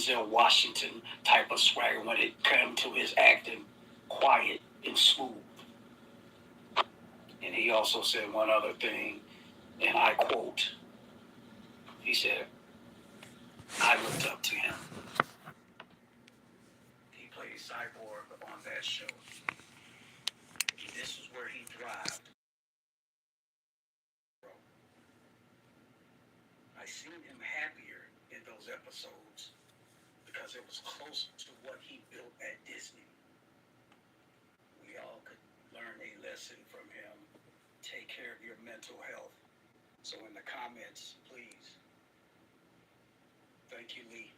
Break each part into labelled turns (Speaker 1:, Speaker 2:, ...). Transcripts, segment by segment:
Speaker 1: Denzel Washington type of swagger when it came to his acting, quiet and smooth. And he also said one other thing, and I quote, he said, I looked up to him. He played Cyborg on that show. This is where he thrived. I seen him happier in those episodes because it was close to what he built at Disney. We all could learn a lesson from him. Take care of your mental health. So in the comments, please. Thank you, Lee.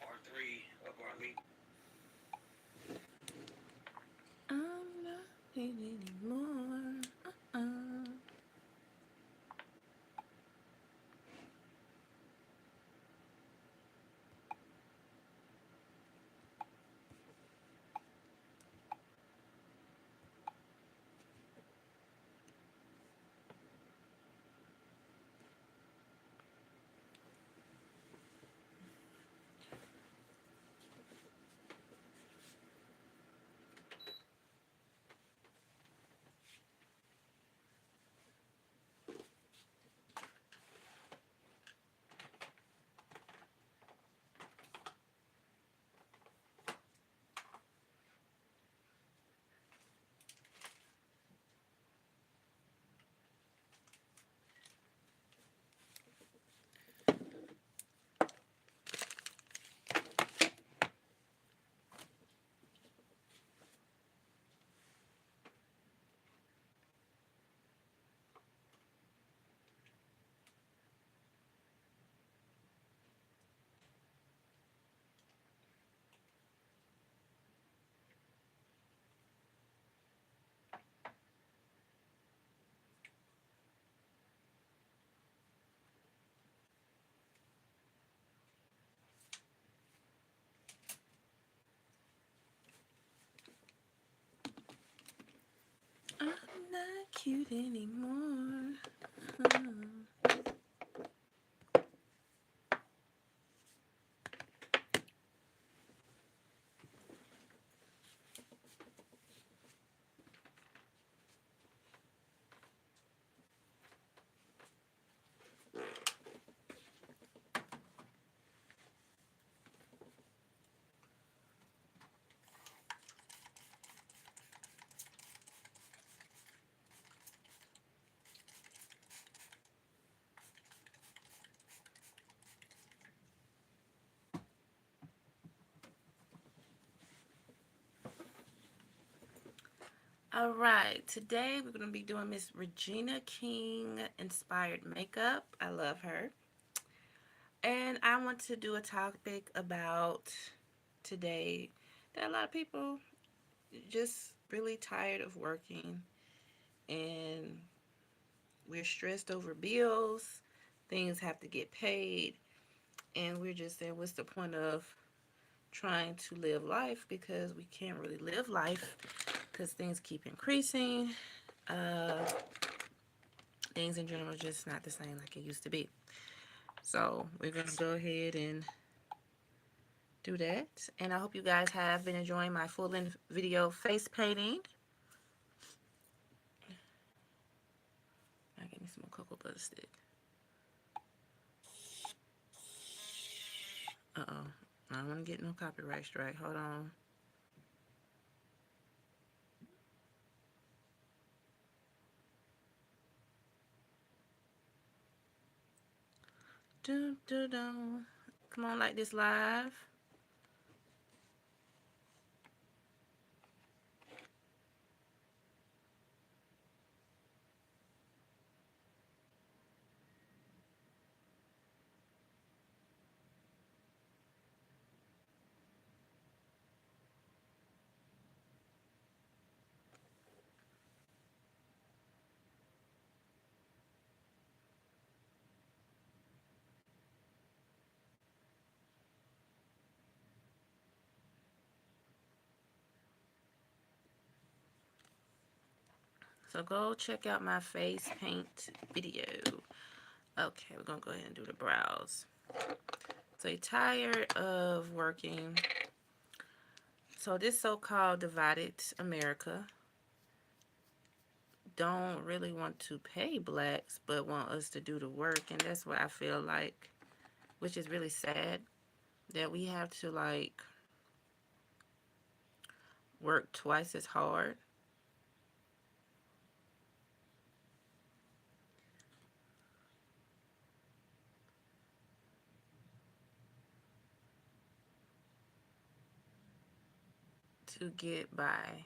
Speaker 1: Part 3 of our Lee.
Speaker 2: I'm not pain anymore. I'm not cute anymore. All right, today we're going to be doing Miss Regina King inspired makeup. I love her. And I want to do a topic about today that a lot of people just really tired of working, and we're stressed over bills, things have to get paid, and we're just saying, what's the point of trying to live life, because we can't really live life because things keep increasing. Uh, Things in general are just not the same like it used to be. So we're going to go ahead and do that. And I hope you guys have been enjoying my full-length video face painting. I give me some more cocoa butter stick. Uh-oh. I don't want to get no copyright strike. Hold on. Dun, dun, dun. Come on, like this live. So go check out my face paint video. Okay, we're gonna go ahead and do the brows. So you're tired of working. So this so-called divided America don't really want to pay blacks, but want us to do the work. And that's what I feel like, which is really sad, that we have to like work twice as hard to get by.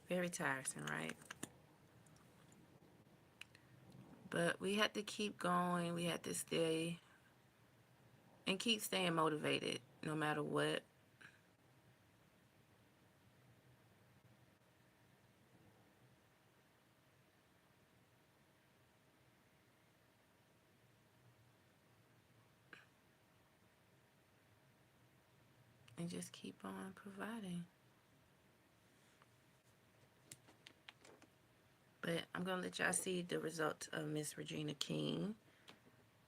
Speaker 2: Very tiresome, right? But we have to keep going. We have to stay and keep staying motivated no matter what. And just keep on providing. But I'm going to let y'all see the results of Miss Regina King.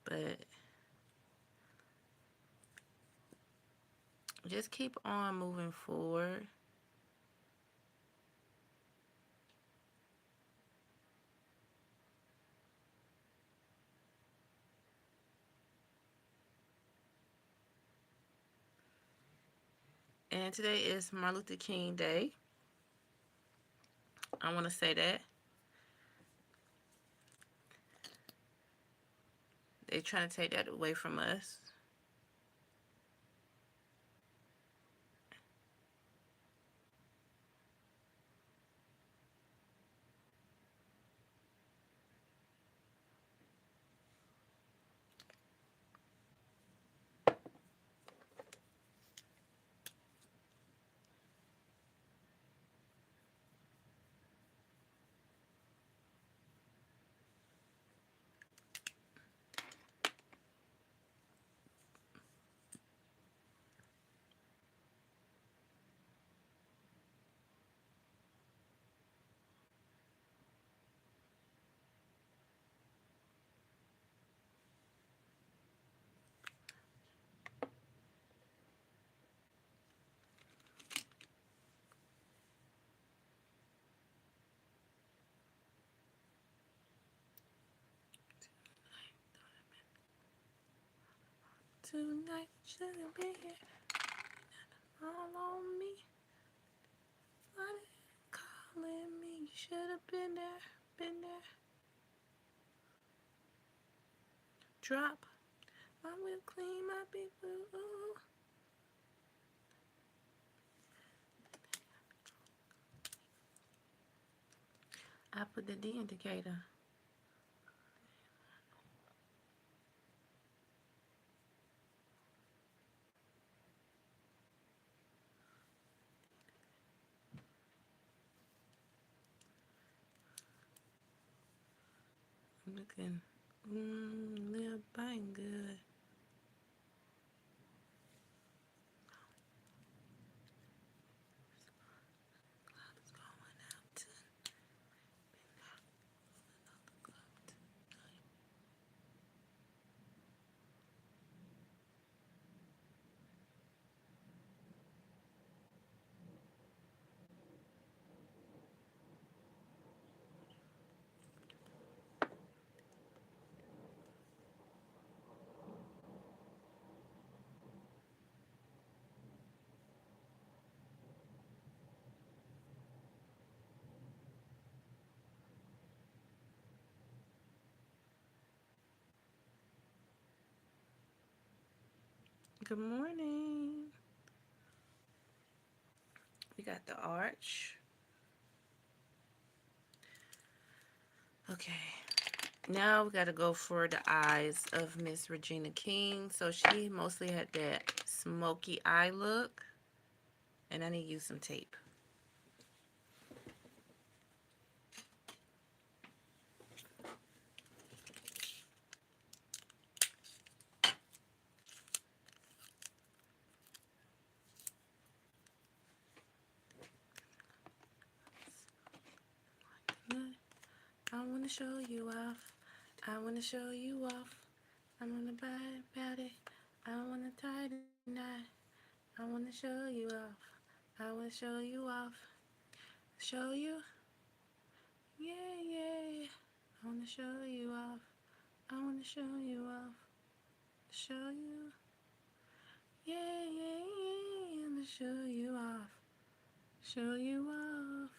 Speaker 2: But just keep on moving forward. And today is Martin Luther King Day. I want to say that. They're trying to take that away from us. Tonight shouldn't be here all on me. Why they calling me? You should have been there, been there. Drop. I will clean my big blue. I put the D indicator. Looking, little bang good. Club's going out tonight. Good morning. We got the arch. Okay. Now we got to go for the eyes of Miss Regina King. So she mostly had that smoky eye look. And I need to use some tape. wanna show you off. I wanna show you off. I wanna buy about it. I wanna tie the knot. I wanna show you off. I wanna show you off. Show you? Yeah, yeah. I wanna show you off. I wanna show you off. Show you? Yeah, yeah, yeah. I wanna show you off. Show you off.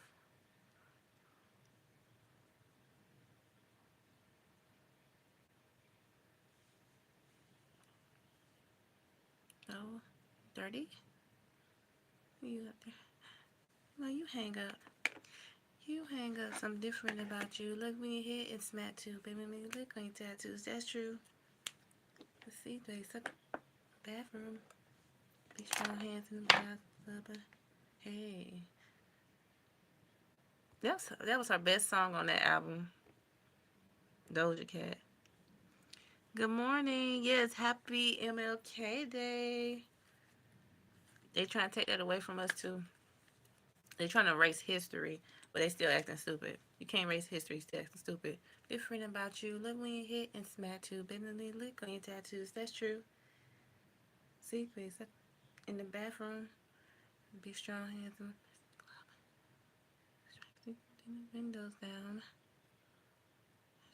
Speaker 2: Oh, dirty? Who you up there? No, you hang up. You hang up. Something different about you. Look when you hit and smack too. Baby, make me lick on your tattoos. That's true. Let's see, they suck bathroom. Be strong hands in the bathtub. Hey. That was her best song on that album. Doja Cat. Good morning. Yes, happy MLK Day. They trying to take that away from us too. They trying to erase history, but they still acting stupid. You can't erase history, still acting stupid. Different about you. Look when you hit and smack too. Baby, lick on your tattoos. That's true. See, please. In the bathroom. Be strong hands and the windows down.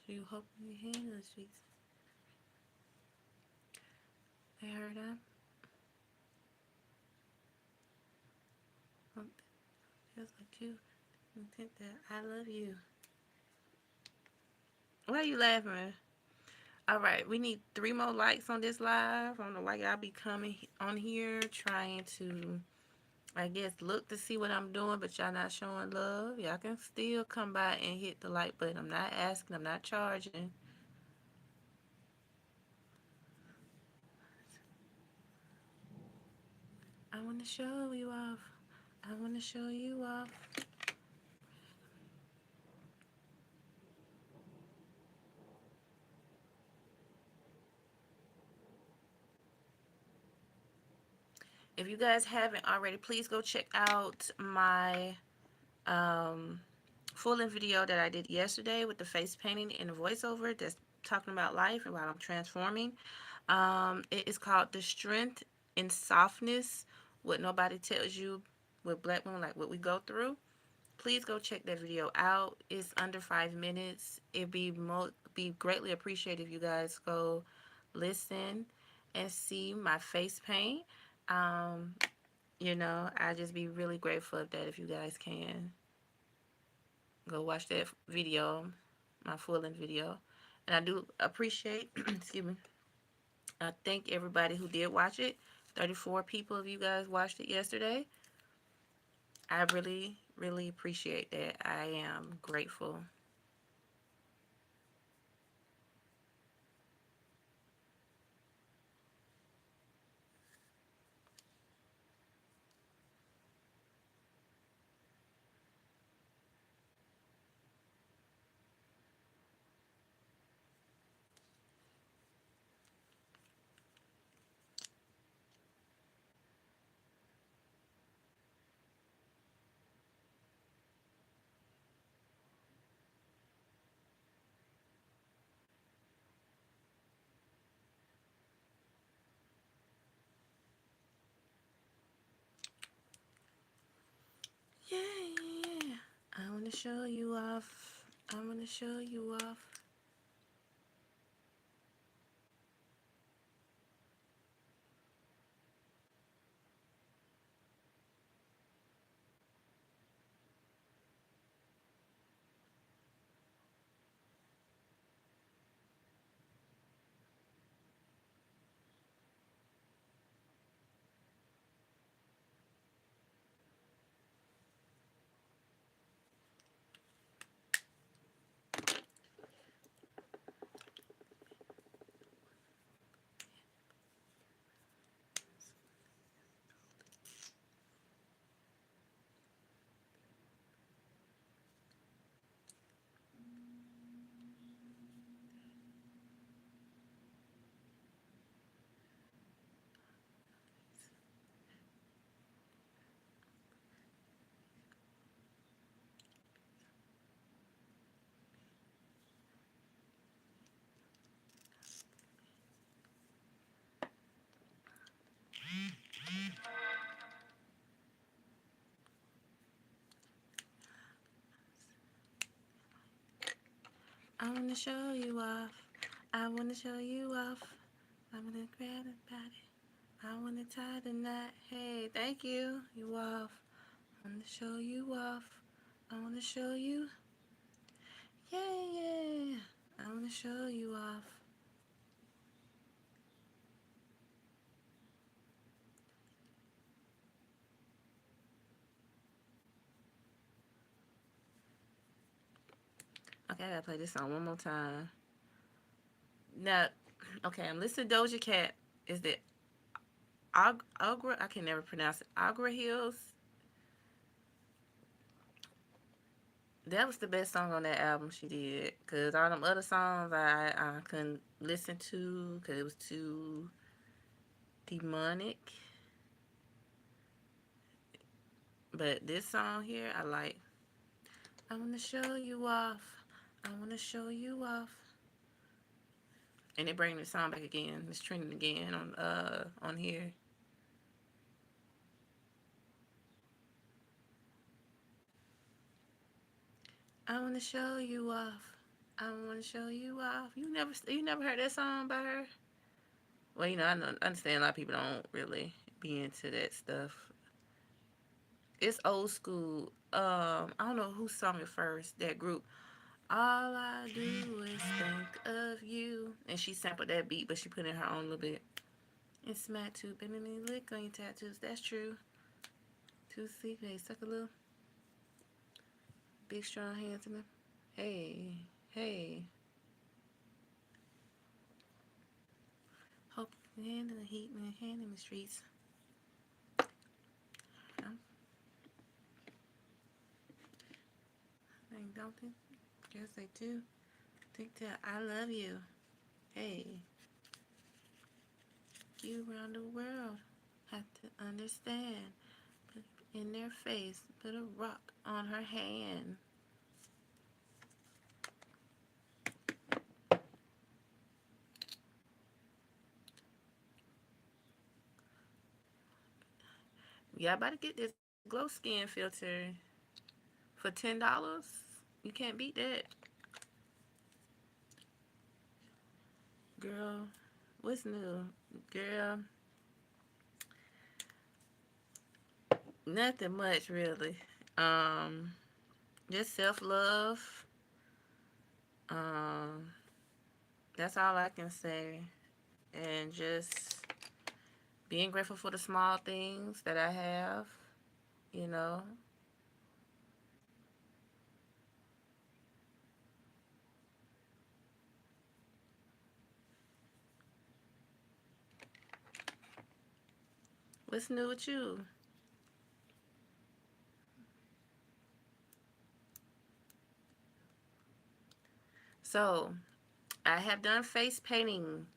Speaker 2: You hope you handle the streets. I heard that. Just like you. Think that I love you. Why are you laughing? All right, we need 3 more likes on this live. I don't know why y'all be coming on here trying to, I guess, look to see what I'm doing, but y'all not showing love. Y'all can still come by and hit the like button. I'm not asking. I'm not charging. I want to show you off. I want to show you off. If you guys haven't already, please go check out my um, full length video that I did yesterday with the face painting and the voiceover that's talking about life and while I'm transforming. It is called The Strength in Softness, What Nobody Tells You with Black Women, like what we go through. Please go check that video out. It's under 5 minutes. It'd be greatly appreciated if you guys go listen and see my face paint. Um, I'd just be really grateful of that if you guys can go watch that video, my full length video. And I do appreciate, excuse me, I thank everybody who did watch it. 34 people of you guys watched it yesterday. I really, really appreciate that. I am grateful. Yeah, yeah, yeah. I want to show you off. I want to show you off. wanna show you off. I wanna show you off. I'm gonna grab a body. I wanna tie the knot. Hey, thank you. You off. I wanna show you off. I wanna show you. Yeah, yeah. I wanna show you off. Okay, I gotta play this song one more time. Now, okay, I'm listening to Doja Cat. Is it Agra? I can never pronounce it. Agra Hills. That was the best song on that album she did. Cause all them other songs I couldn't listen to because it was too demonic. But this song here, I like. I wanna show you off. I wanna show you off. And they bring the song back again. It's trending again on here. I wanna show you off. I wanna show you off. You never heard that song by her? Well, I understand a lot of people don't really be into that stuff. It's old school. I don't know who sung it first. That group. All I do is think of you, and she sampled that beat, but she put in her own little bit. And smack too, baby, me lick on your tattoos. That's true. Too sleep, hey, suck a little. Big strong hands in them. Hey, hey. Hope hand in the heat, man, hand in the streets. Don't think? Guess they do. Think that I love you. Hey, you around the world have to understand. Put in their face, put a rock on her hand. Yeah, about to get this glow skin filter for $10. You can't beat that, girl. What's new, girl? Nothing much really. Um, just self love. Um, that's all I can say, and just being grateful for the small things that I have. You know, what's new with you? So I have done face painting.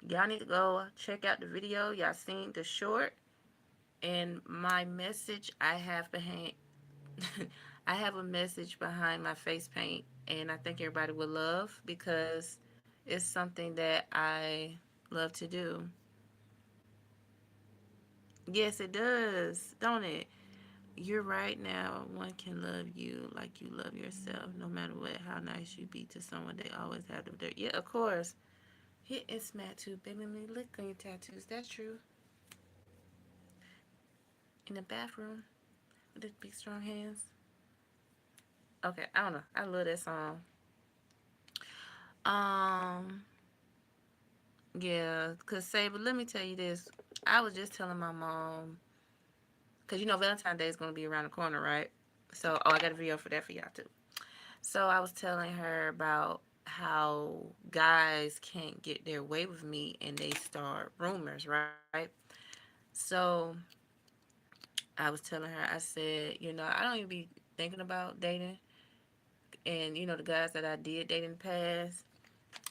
Speaker 2: Y'all need to go check out the video. Y'all seen the short and my message I have behind. I have a message behind my face paint, and I think everybody would love because it's something that I love to do. Yes, it does, don't it? You're right now. One can love you like you love yourself, no matter what, how nice you be to someone. They always have the dirt. Yeah, of course. Hit and smack too, baby. Me lick on your tattoos. That's true. In the bathroom with the big strong hands. Okay, I don't know. I love that song. Um, yeah, cause say, but let me tell you this. I was just telling my mom, cause Valentine's Day is gonna be around the corner, right? So, I got a video for that for y'all too. So I was telling her about how guys can't get their way with me, and they start rumors, right? So I was telling her, I said, I don't even be thinking about dating. And, the guys that I did date in the past,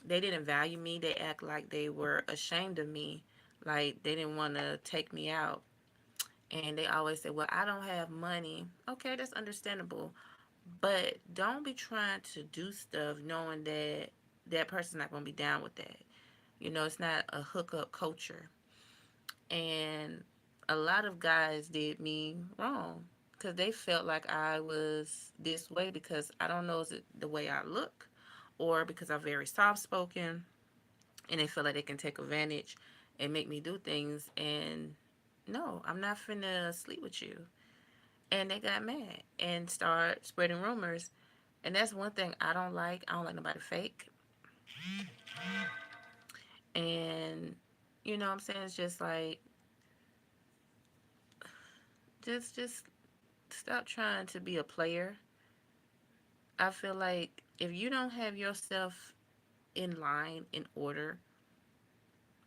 Speaker 2: they didn't value me. They act like they were ashamed of me. Like they didn't want to take me out. And they always say, well, I don't have money. Okay, that's understandable. But don't be trying to do stuff knowing that that person's not going to be down with that. It's not a hookup culture. And a lot of guys did me wrong because they felt like I was this way because I don't know, is it the way I look or because I'm very soft spoken and they feel like they can take advantage and make me do things. And no, I'm not finna sleep with you. And they got mad and start spreading rumors. And that's one thing I don't like. I don't like nobody fake. And you know what I'm saying? It's just like just stop trying to be a player. I feel like if you don't have yourself in line, in order,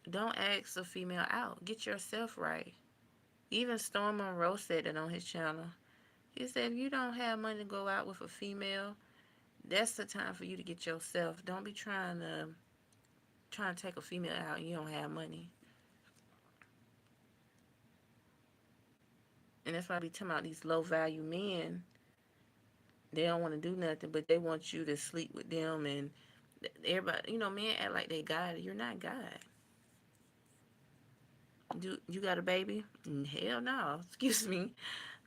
Speaker 2: don't ask a female out. Get yourself right. Even Storm Monroe said it on his channel. He said if you don't have money to go out with a female, that's the time for you to get yourself. Don't be trying to take a female out and you don't have money. And that's why I be talking about these low value men. They don't want to do nothing, but they want you to sleep with them. And everybody, men act like they God. You're not God. Do you got a baby? Hell no. Excuse me.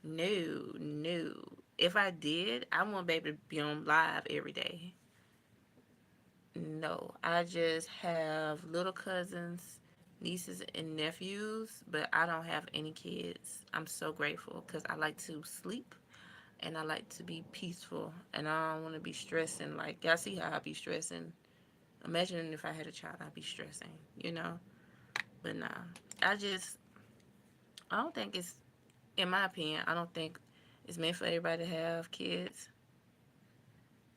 Speaker 2: No, no. If I did, I want baby to be on live every day. No, I just have little cousins, nieces, and nephews, but I don't have any kids. I'm so grateful because I like to sleep and I like to be peaceful and I don't want to be stressing. Like, y'all see how I be stressing. Imagine if I had a child, I'd be stressing, you know? But nah, I just, I don't think it's, in my opinion, I don't think it's meant for everybody to have kids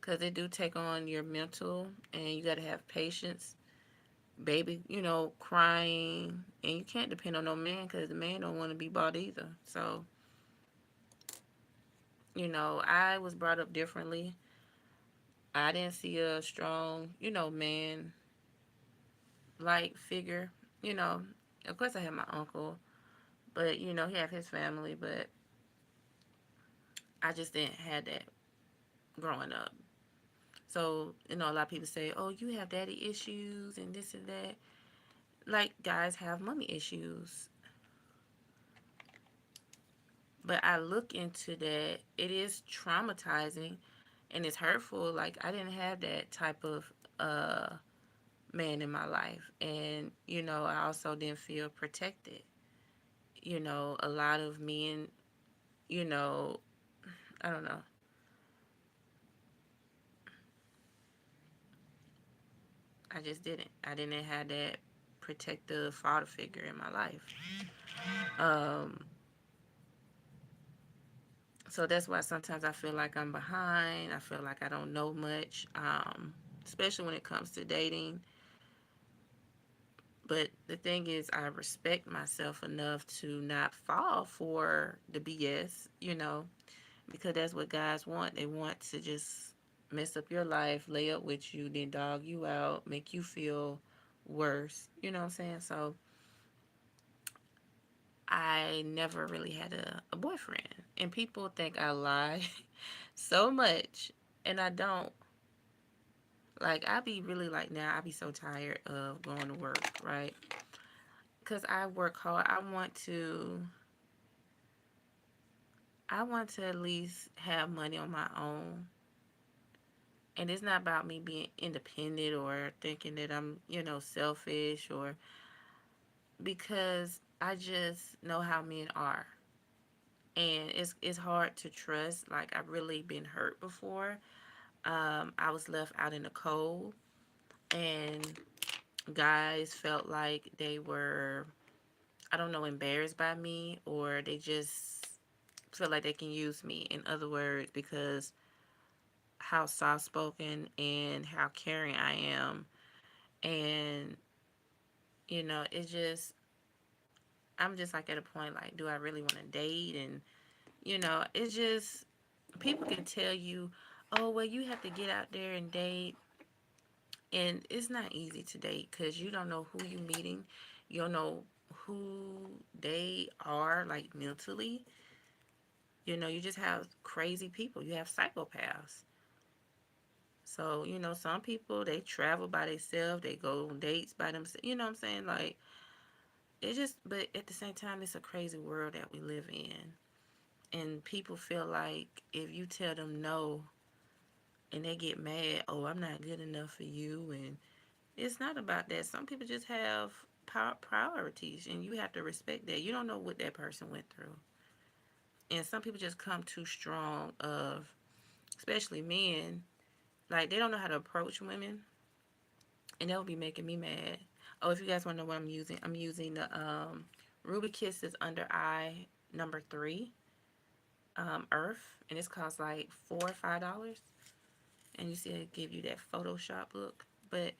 Speaker 2: because it do take on your mental and you got to have patience. Baby, crying, and you can't depend on no man because the man don't want to be bought either. So, I was brought up differently. I didn't see a strong, man like figure. You know, of course I had my uncle, but he had his family, but I just didn't have that growing up. So, a lot of people say, "Oh, you have daddy issues and this and that." Like guys have mommy issues. But I look into that, it is traumatizing and it's hurtful. Like I didn't have that type of man in my life. And, I also didn't feel protected. A lot of men, you know, I don't know. I just didn't. I didn't have that protective father figure in my life. Um, so that's why sometimes I feel like I'm behind. I feel like I don't know much, especially when it comes to dating. But the thing is, I respect myself enough to not fall for the BS, because that's what guys want. They want to just mess up your life, lay up with you, then dog you out, make you feel worse. You know what I'm saying? So I never really had a boyfriend. And people think I lie so much, and I don't. Like, I be really like, now I be so tired of going to work, right? Because I work hard. I want to at least have money on my own. And it's not about me being independent or thinking that I'm, selfish, or because I just know how men are. And it's hard to trust. Like I've really been hurt before. I was left out in the cold and guys felt like they were, I don't know, embarrassed by me, or they just feel like they can use me, in other words, because how soft spoken and how caring I am. And, it's just, I'm just like at a point like, do I really want to date? And, it's just, people can tell you, oh, well, you have to get out there and date. And it's not easy to date because you don't know who you're meeting. You don't know who they are, like mentally. You just have crazy people. You have psychopaths. So, some people, they travel by themselves. They go on dates by themselves. You know what I'm saying? Like, it's just, but at the same time, it's a crazy world that we live in. And people feel like if you tell them no, and they get mad. Oh, I'm not good enough for you, and it's not about that. Some people just have priorities, and you have to respect that. You don't know what that person went through, and some people just come too strong. Of especially men, like they don't know how to approach women, and that would be making me mad. Oh, if you guys want to know what I'm using the Ruby Kisses Under Eye number 3 Earth, and it's costs like $4 or $5, and you see it give you that Photoshop look. But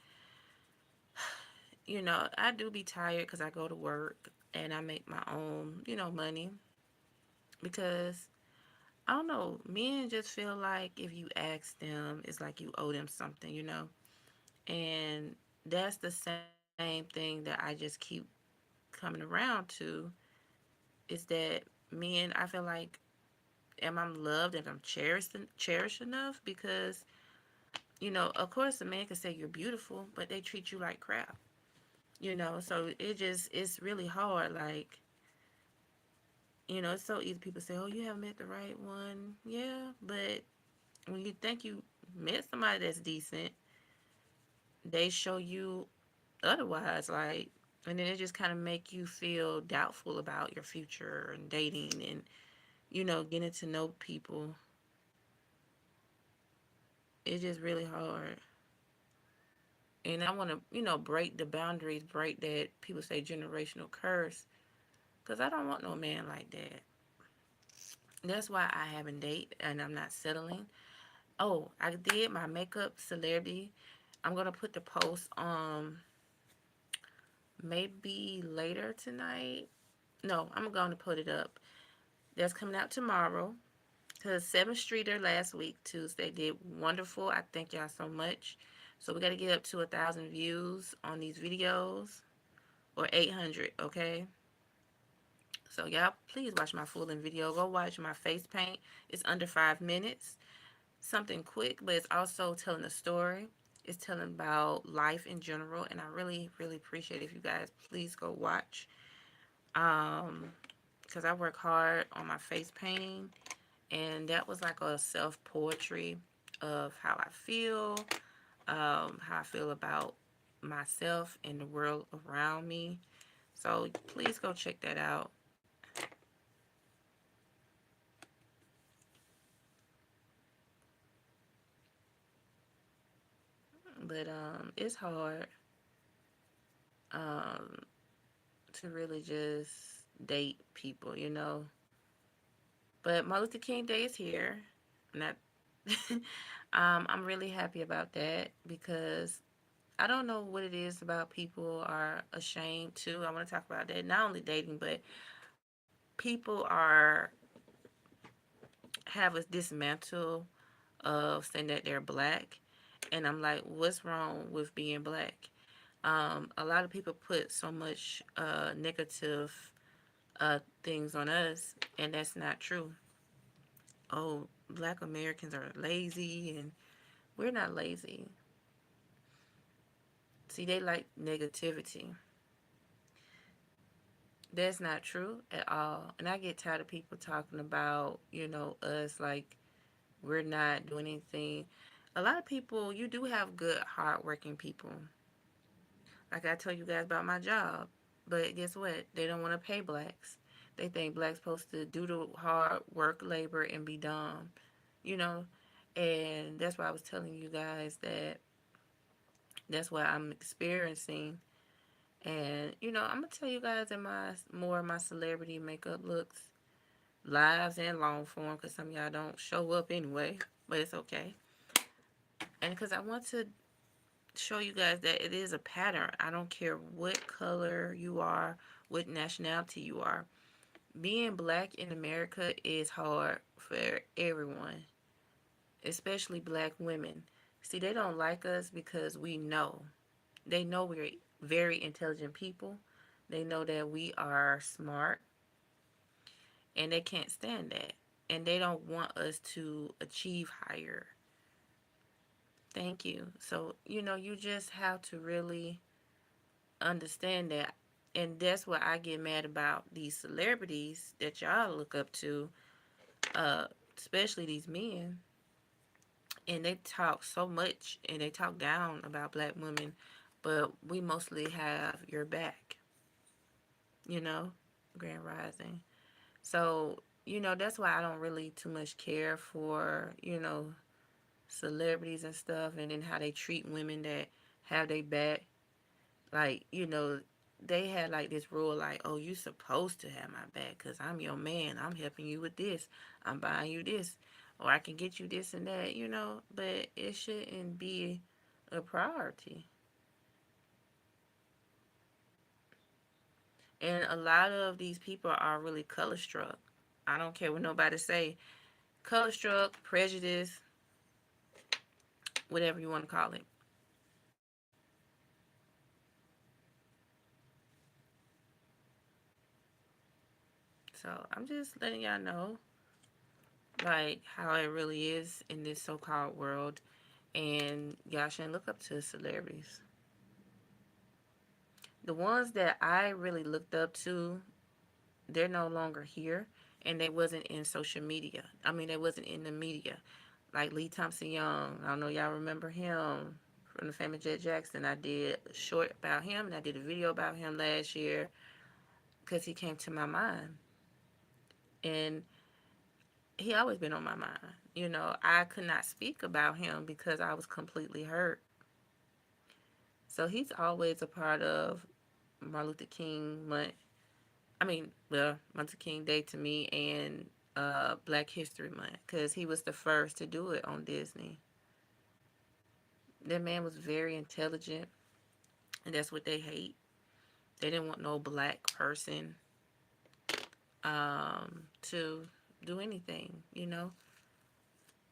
Speaker 2: I do be tired because I go to work and I make my own money because I don't know, men just feel like if you ask them, it's like you owe them something. And that's the same thing that I just keep coming around to is that men, I feel like, am I loved and I'm cherished enough? Because of course a man can say you're beautiful, but they treat you like crap. So it's really hard. Like, it's so easy. People say, oh, you haven't met the right one. Yeah, but when you think you met somebody that's decent, they show you otherwise. Like, and then it just kind of make you feel doubtful about your future and dating and getting to know people. It's just really hard. And I want to break the boundaries, break that people say generational curse, because I don't want no man like that. That's why I haven't date and I'm not settling. Oh, I did my makeup celebrity. I'm gonna put the post maybe later tonight. No, I'm going to put it up. That's coming out tomorrow. Because 7th Streeter last week, Tuesday, did wonderful. I thank y'all so much. So we got to get up to 1,000 views on these videos, or 800, okay? So y'all, please watch my full length video. Go watch my face paint. It's under 5 minutes. Something quick, but it's also telling a story. It's telling about life in general, and I really, really appreciate it if you guys please go watch. Um, because I work hard on my face painting, and that was like a self poetry of how I feel about myself and the world around me. So please go check that out. But it's hard um, to really just date people. But Martin Luther King Day is here. Not, I'm really happy about that because I don't know what it is about people are ashamed too. I want to talk about that. Not only dating, but people have a dismantle of saying that they're black, and I'm like, what's wrong with being black? A lot of people put so much negative things on us, and that's not true. Oh, black Americans are lazy, and we're not lazy. See, they like negativity. That's not true at all. And I get tired of people talking about, us like we're not doing anything. A lot of people, you do have good, hardworking people. Like I told you guys about my job. But guess what? They don't want to pay blacks. They think blacks supposed to do the hard work, labor, and be dumb. You know? And that's why I was telling you guys that that's what I'm experiencing. And, I'm going to tell you guys in more of my celebrity makeup looks, lives and long form, because some of y'all don't show up anyway. But it's okay. And because I want to show you guys that it is a pattern. I don't care what color you are, what nationality you are. Being black in America is hard for everyone, especially black women. See, they don't like us because we know. They know we're very intelligent people. They know that we are smart, and they can't stand that. And they don't want us to achieve higher. Thank you. So, you just have to really understand that. And that's what I get mad about these celebrities that y'all look up to, uh, especially these men, and they talk so much and they talk down about black women, but we mostly have your back, you know, Grand Rising. So, that's why I don't really too much care for, celebrities and stuff, and then how they treat women that have their back. Like, they had like this rule like, oh, you supposed to have my back because I'm your man. I'm helping you with this. I'm buying you this. Or I can get you this and that, but it shouldn't be a priority. And a lot of these people are really color struck. I don't care what nobody say. Color struck, prejudice, whatever you want to call it. So I'm just letting y'all know, like, how it really is in this so-called world, and y'all shouldn't look up to celebrities. The ones that I really looked up to, they're no longer here, and they wasn't in social media. I mean, they wasn't in the media. Like Lee Thompson Young, I don't know y'all remember him from the famous Jet Jackson. I did a short about him, and I did a video about him last year because he came to my mind, and he always been on my mind. I could not speak about him because I was completely hurt. So he's always a part of Martin Luther King month. I mean, well, Martin Luther King Day to me, and Black History Month, because he was the first to do it on Disney. That man was very intelligent, and that's what they hate. They didn't want no black person to do anything.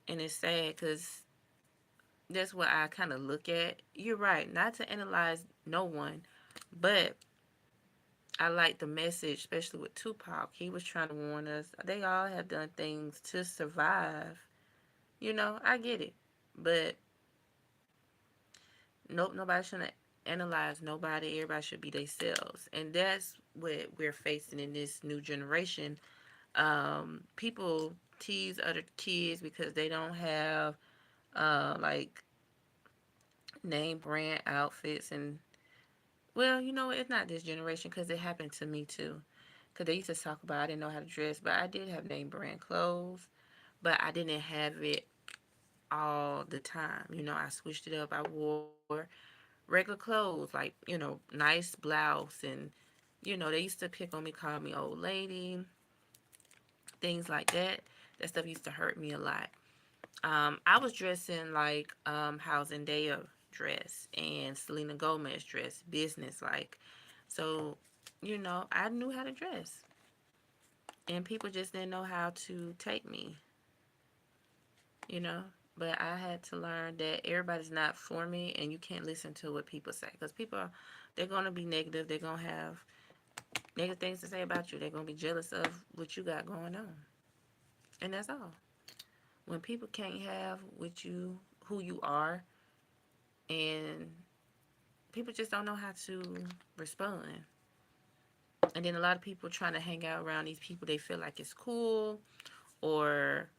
Speaker 2: And it's sad because that's what I kind of look at. You're right, not to analyze no one, but I like the message, especially with Tupac. He was trying to warn us. They all have done things to survive. I get it. But nope, nobody shouldn't analyze nobody. Everybody should be themselves. And that's what we're facing in this new generation. People tease other kids because they don't have like name brand outfits. And well, it's not this generation because it happened to me too. Because they used to talk about I didn't know how to dress, but I did have name brand clothes, but I didn't have it all the time. I switched it up. I wore regular clothes, like, nice blouse, and, they used to pick on me, call me old lady, things like that. That stuff used to hurt me a lot. I was dressing like how Zendaya dress and Selena Gomez dress, business like. So, I knew how to dress. And people just didn't know how to take me, you know. But I had to learn that everybody's not for me, and you can't listen to what people say because they're gonna be negative. They're gonna have negative things to say about you. They're gonna be jealous of what you got going on, and that's all. When people can't have what you who you are, and people just don't know how to respond. And then a lot of people trying to hang out around these people they feel like it's cool, or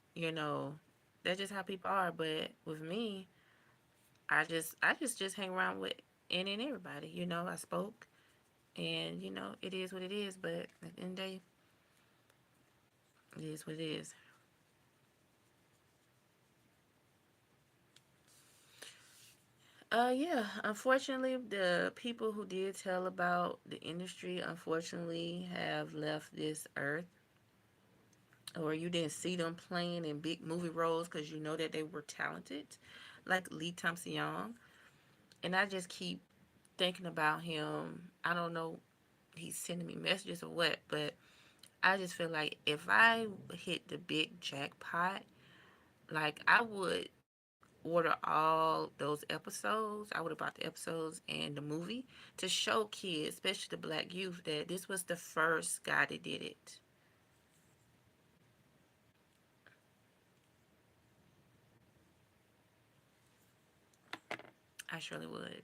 Speaker 2: that's just how people are. But with me, I just hang around with any and everybody. I spoke, and it is what it is. But at the end of the day, it is what it is. Yeah. Unfortunately, the people who did tell about the industry, unfortunately, have left this earth, or you didn't see them playing in big movie roles because you know that they were talented, like Lee Thompson Young. And I just keep thinking about him. I don't know, he's sending me messages or what, but I just feel like if I hit the big jackpot, like I would order all those episodes. I would have bought the episodes and the movie to show kids, especially the black youth, that this was the first guy that did it. I surely would.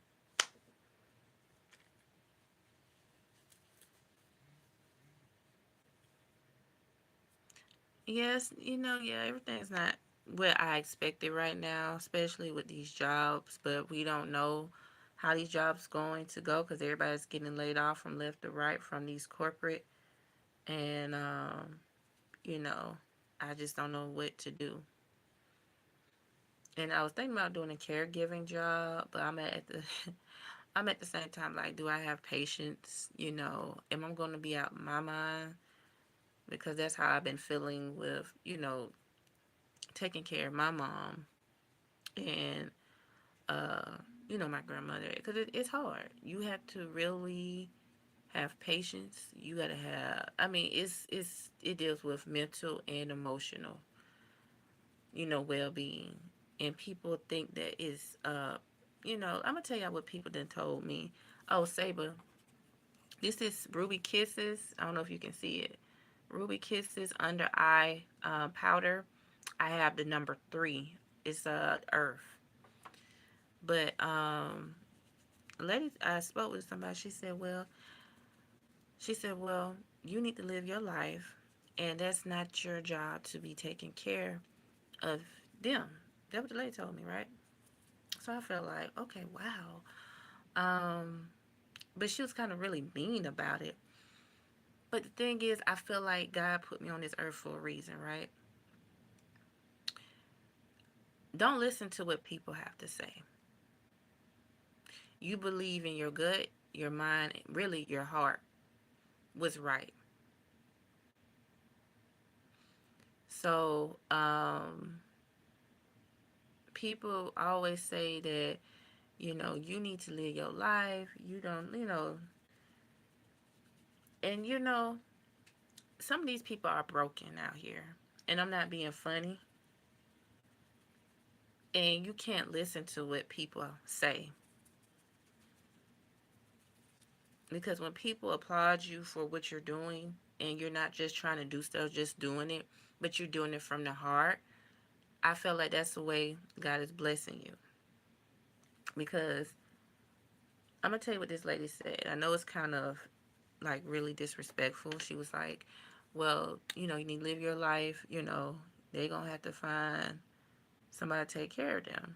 Speaker 2: Yes, yeah, everything's not. what I expected right now, especially with these jobs, but we don't know how these jobs going to go because everybody's getting laid off from left to right from these corporate, and you know, I just don't know what to do. And I was thinking about doing a caregiving job, but I'm at the I'm at the same time like, do I have patience? Am I going to be out my mind? Because that's how I've been feeling with taking care of my mom and uh, my grandmother. Because it's hard. You have to really have patience. You got to have. I mean, it deals with mental and emotional, well being. And people think that is, I'm gonna tell y'all what people done told me. Oh, Saber, this is Ruby Kisses. I don't know if you can see it. Ruby Kisses under eye powder. I have the number 3. It's Earth. But lady, I spoke with somebody. She said, well, you need to live your life, and that's not your job to be taking care of them. That's what the lady told me, right? So I felt like, okay, wow. Um, but she was kind of really mean about it. But the thing is, I feel like God put me on this earth for a reason, right? Don't listen to what people have to say. You believe in your gut, your mind, really your heart was right. So, people always say that, you need to live your life. You don't, and some of these people are broken out here. And I'm not being funny. And you can't listen to what people say. Because when people applaud you for what you're doing, and you're not just trying to do stuff, just doing it, but you're doing it from the heart, I feel like that's the way God is blessing you. Because I'm going to tell you what this lady said. I know it's kind of like really disrespectful. She was like, well, you need to live your life. They're going to have to find somebody to take care of them.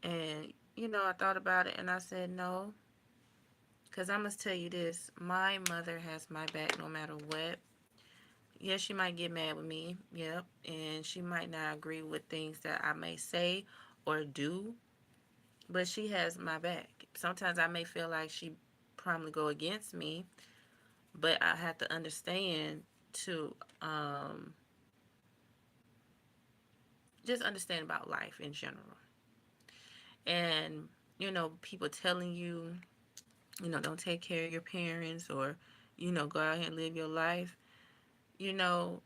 Speaker 2: And, I thought about it and I said, no. Because I must tell you this, my mother has my back no matter what. Yes, she might get mad with me. Yep. And she might not agree with things that I may say or do, but she has my back. Sometimes I may feel like she probably go against me, but I have to understand to just understand about life in general. And, people telling you, don't take care of your parents or, go out here and live your life. You know,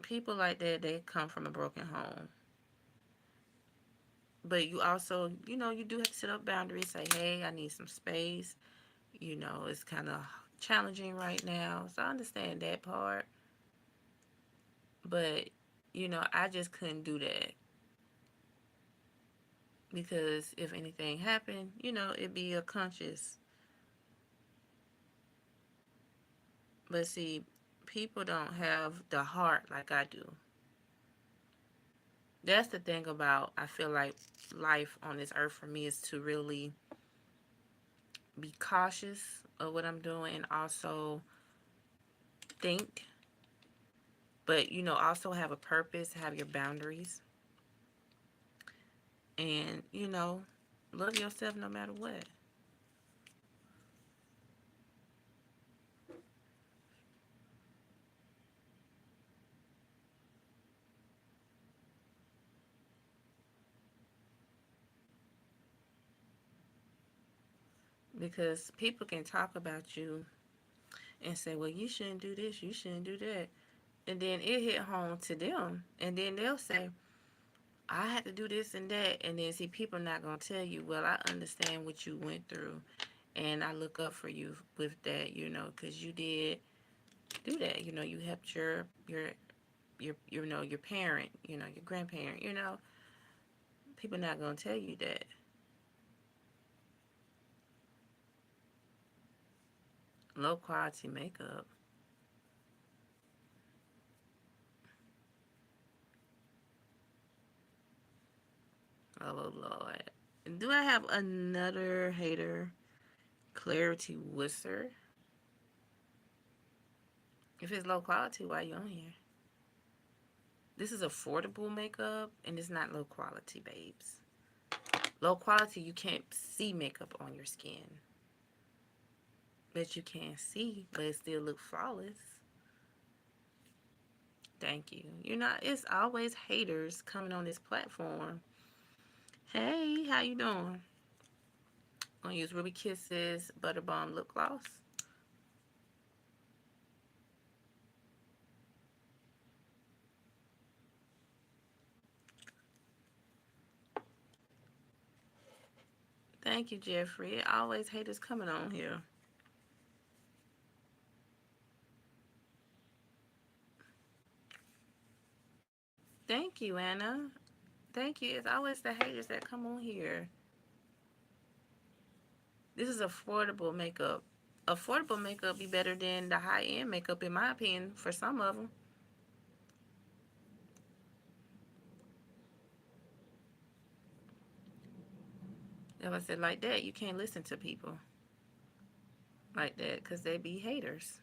Speaker 2: People like that, they come from a broken home. But you also, you do have to set up boundaries. Say, hey, I need some space. It's kind of challenging right now. So I understand that part. But, I just couldn't do that. Because if anything happened, it'd be a conscious. But see, people don't have the heart like I do. That's the thing about, I feel like life on this earth for me is to really be cautious of what I'm doing and also think, but also have a purpose, have your boundaries, and love yourself no matter what. Because people can talk about you and say, well, you shouldn't do this, you shouldn't do that. And then it hit home to them. And then they'll say, I had to do this and that. And then see, people not going to tell you, well, I understand what you went through. And I look up for you with that, because you did do that. You helped your parent, your grandparent, people not going to tell you that. Low quality makeup. Oh Lord. Do I have another hater? Clarity Whisper. If it's low quality, why you on here? This is affordable makeup and it's not low quality, babes. Low quality, you can't see makeup on your skin. But you can see, but it still look flawless. Thank you. You're not, it's always haters coming on this platform. Hey, how you doing? Gonna use Ruby Kisses Butter Bomb Lip Gloss. Thank you, Jeffrey. Always haters coming on here. Thank you, Anna. Thank you. It's always the haters that come on here. This is affordable makeup. Affordable makeup be better than the high end makeup, in my opinion, for some of them. If I said like that, you can't listen to people like that because they be haters.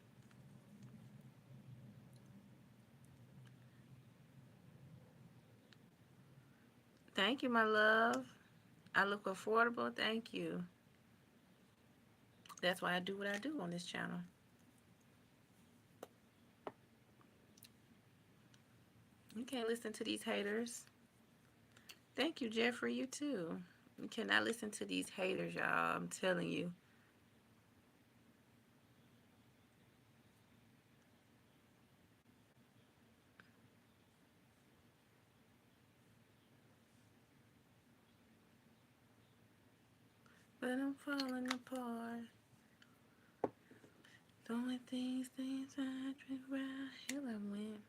Speaker 2: Thank you, my love. I look affordable. Thank you. That's why I do what I do on this channel. You can't listen to these haters. Thank you, Jeffrey. You too. You cannot listen to these haters, y'all. I'm telling you. But I'm falling apart. Doing things I dream right. Hell, I went.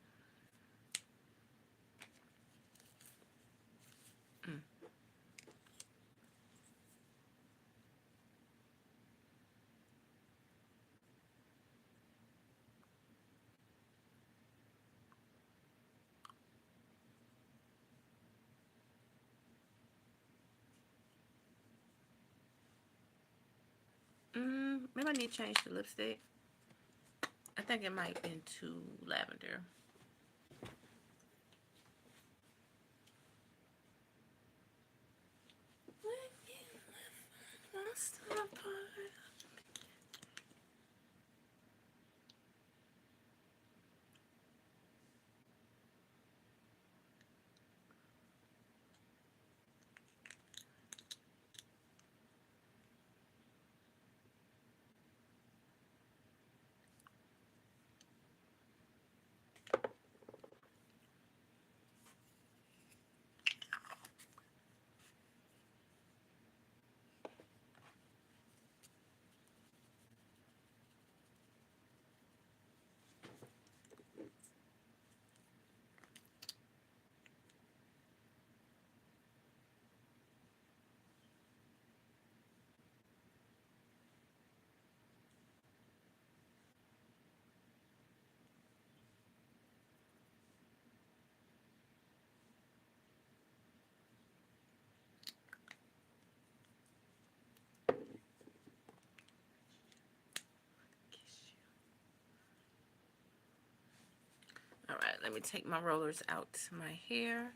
Speaker 2: Mm. Maybe I need to change the lipstick. I think it might have been too lavender. All right, let me take my rollers out my hair.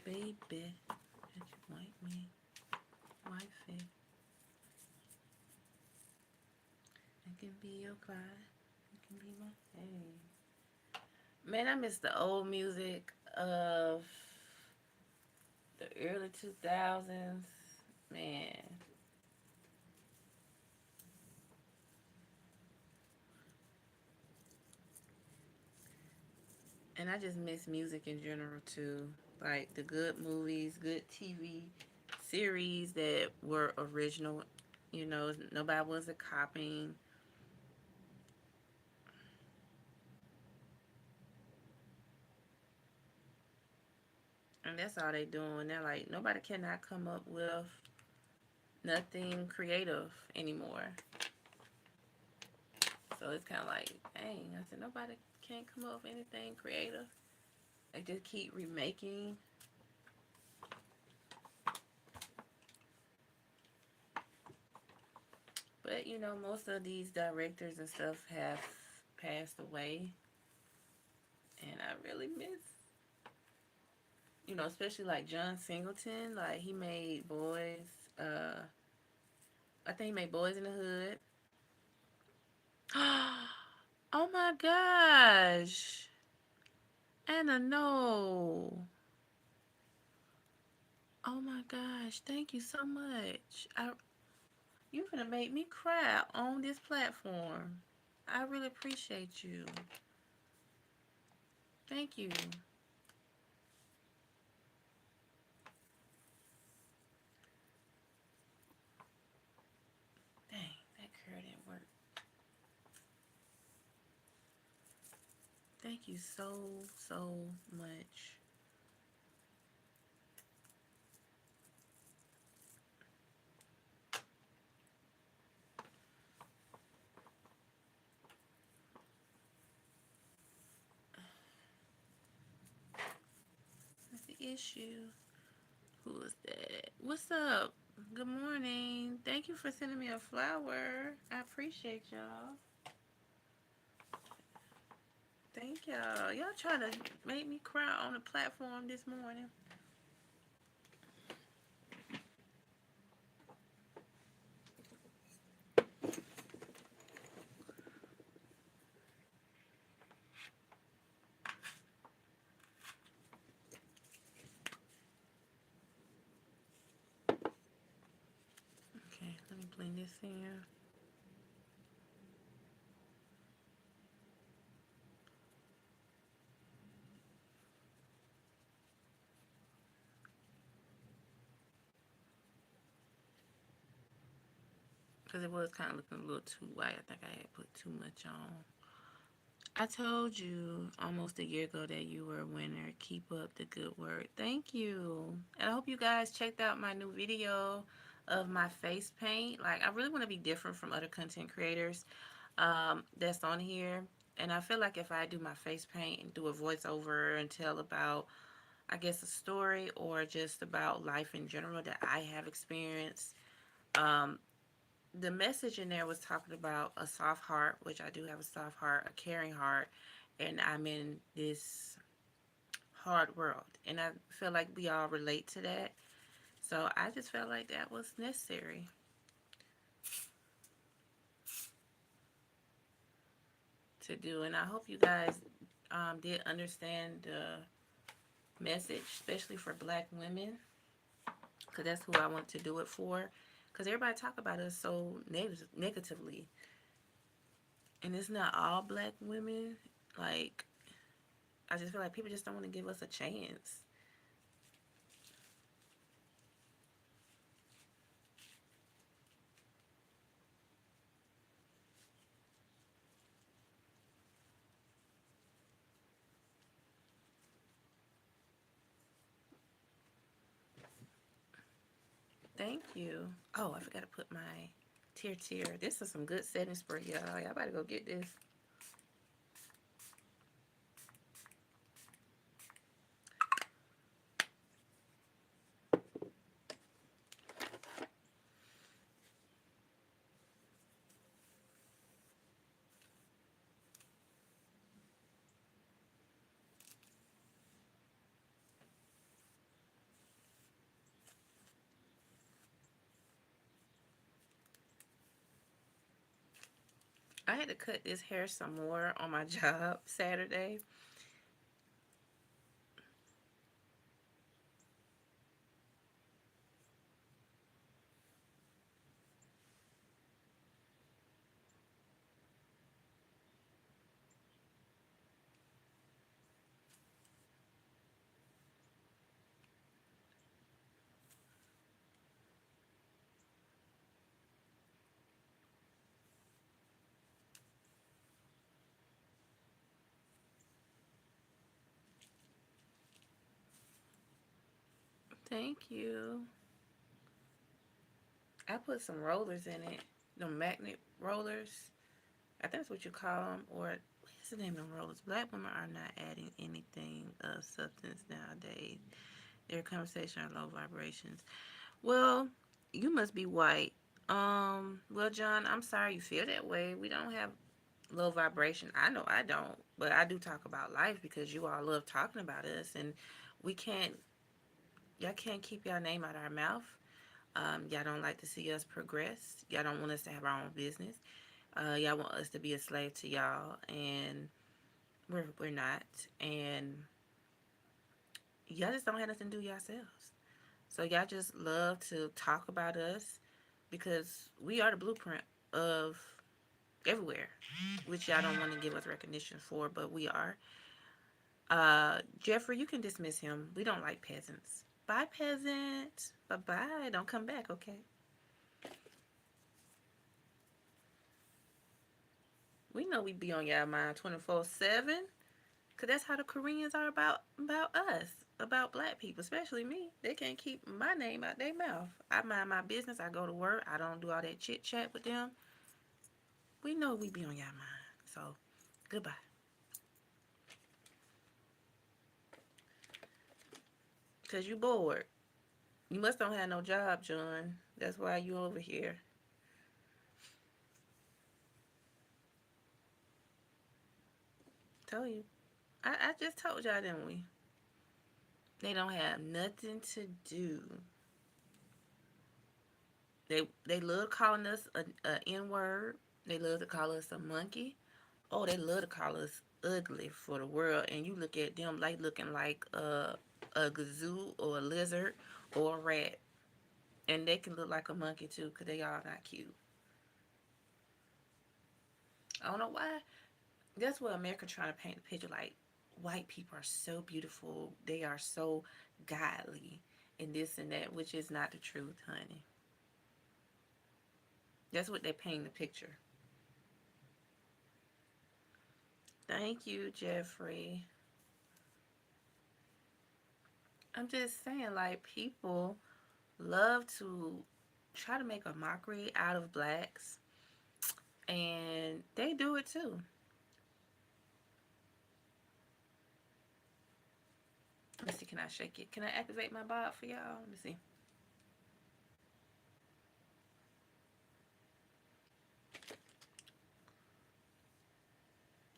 Speaker 2: Baby, did you like me? Wifey, I can be your Clyde. You can be my hey. Man, I miss the old music of the early 2000s. Man. And I just miss music in general too. Like the good movies, good TV series that were original. You know, nobody wasn't copying. And that's all they doing. They're like, nobody cannot come up with nothing creative anymore. So it's kind of like, dang, I said, nobody can't come up with anything creative. They just keep remaking. But, most of these directors and stuff have passed away. And I really miss, especially like John Singleton. Like, he made Boys, uh, I think he made Boys in the Hood. Oh my gosh. Anna, no. Oh my gosh. Thank you so much. You're gonna make me cry on this platform. I really appreciate you. Thank you. Dang, that curl didn't work. Thank you so, so much. That's the issue. Who is that? What's up? Good morning. Thank you for sending me a flower. I appreciate y'all. Thank y'all. Y'all trying to make me cry on the platform this morning. Okay, let me blend this in. Because it was kind of looking a little too white. I think I had put too much on. I told you almost a year ago that you were a winner. Keep up the good work. Thank you. And I hope you guys checked out my new video of my face paint. Like, I really want to be different from other content creators that's on here. And I feel like if I do my face paint and do a voiceover and tell about, I guess, a story or just about life in general that I have experienced, um, the message in there was talking about a soft heart, which I do have a soft heart, a caring heart, and I'm in this hard world. And I feel like we all relate to that. So I just felt like that was necessary to do. And I hope you guys did understand the message, especially for black women, because that's who I want to do it for. Because everybody talk about us so negatively. And it's not all black women. Like, I just feel like people just don't want to give us a chance. Thank you. Oh, I forgot to put my tier. This is some good setting spray, y'all. Y'all better go get this. I had to cut this hair some more on my job Saturday. Thank you. I put some rollers in it, the magnet rollers. I think that's what you call them, or what's the name of them rollers? Black women are not adding anything of substance nowadays. Their conversation are low vibrations. Well, you must be white. Well, John, I'm sorry you feel that way. We don't have low vibration. I know I don't, but I do talk about life because you all love talking about us, and we can't. Y'all can't keep y'all name out of our mouth. Y'all don't like to see us progress. Y'all don't want us to have our own business. Y'all want us to be a slave to y'all, and we're not. And y'all just don't have nothing to do yourselves. So y'all just love to talk about us because we are the blueprint of everywhere, which y'all don't want to give us recognition for, but we are. Jeffrey, you can dismiss him. We don't like peasants. Bye, peasant. Bye bye. Don't come back, okay? We know we be on y'all mind 24/7. Cause that's how the Koreans are about us, about black people, especially me. They can't keep my name out their mouth. I mind my business. I go to work. I don't do all that chit chat with them. We know we be on y'all mind. So goodbye. Cause you bored. You must don't have no job, John. That's why you over here. Tell you. I just told y'all, didn't we? They don't have nothing to do. They love calling us a N word. They love to call us a monkey. Oh, they love to call us ugly for the world, and you look at them like looking like a gazoo or a lizard or a rat, and they can look like a monkey too, cause they all not cute. I don't know why. That's what America trying to paint the picture like. White people are so beautiful. They are so godly, and this and that, which is not the truth, honey. That's what they paint the picture. Thank you, Jeffrey. I'm just saying, like, people love to try to make a mockery out of blacks, and they do it too. Let's see, can I shake it? Can I activate my bob for y'all? Let me see.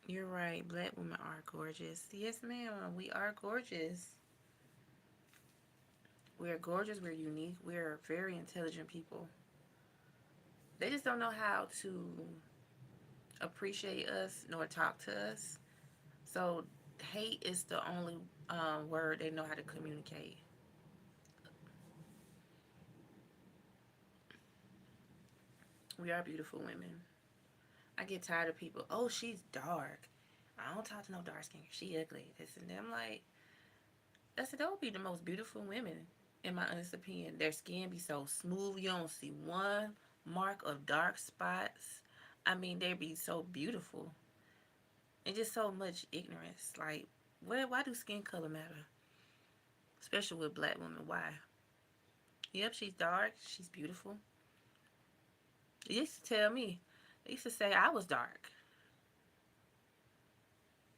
Speaker 2: You're right. Black women are gorgeous. Yes, ma'am. We are gorgeous. We are gorgeous. We're unique. We're very intelligent people. They just don't know how to appreciate us nor talk to us. So hate is the only word they know how to communicate. We are beautiful women. I get tired of people. Oh, she's dark. I don't talk to no dark skin. She ugly. This and that. I'm like, I said, those be the most beautiful women, in my honest opinion. Their skin be so smooth. You don't see one mark of dark spots. I mean, they be so beautiful. And just so much ignorance. Like, why do skin color matter? Especially with black women. Why? Yep, she's dark. She's beautiful. They used to tell me. They used to say I was dark.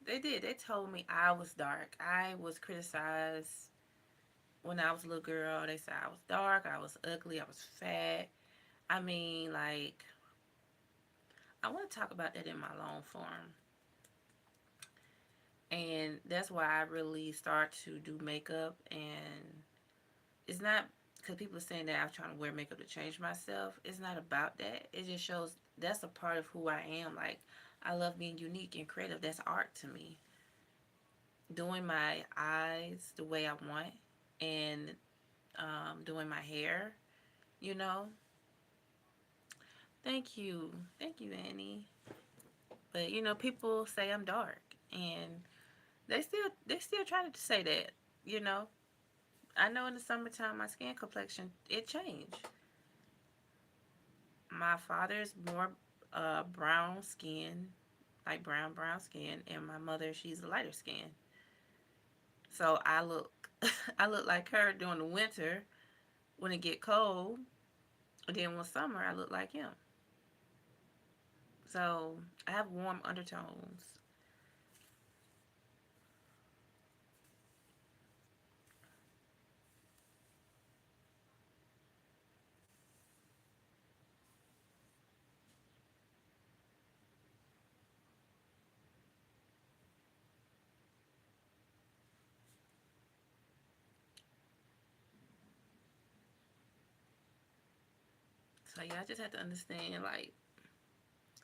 Speaker 2: They did. They told me I was dark. I was criticized when I was a little girl. They said I was dark, I was ugly, I was fat. I mean, like, I want to talk about that in my long form. And that's why I really start to do makeup. And it's not because people are saying that I'm trying to wear makeup to change myself. It's not about that. It just shows that's a part of who I am. Like, I love being unique and creative. That's art to me. Doing my eyes the way I want and doing my hair, you know. Thank you. Thank you, Annie. But people say I'm dark and they still try to say that, you know. I know in the summertime my skin complexion it changed. My father's more brown skin, like brown skin, and my mother she's a lighter skin. So I look I look like her during the winter when it get cold. And then when summer I look like him. So I have warm undertones. So yeah, I just have to understand, like,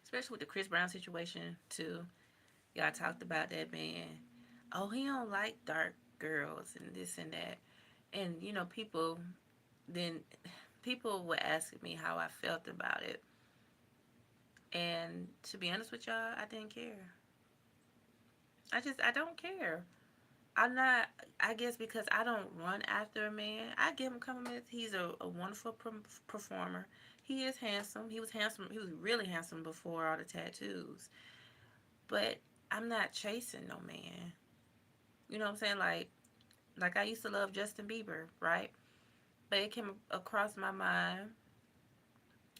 Speaker 2: especially with the Chris Brown situation too. Y'all talked about that man. Oh, he don't like dark girls and this and that. And then people were asking me how I felt about it. And to be honest with y'all, I didn't care. I don't care. I'm not. I guess because I don't run after a man. I give him compliments. He's a wonderful performer. He is handsome. He was handsome. He was really handsome before all the tattoos. But I'm not chasing no man. You know what I'm saying? Like I used to love Justin Bieber, right? But it came across my mind.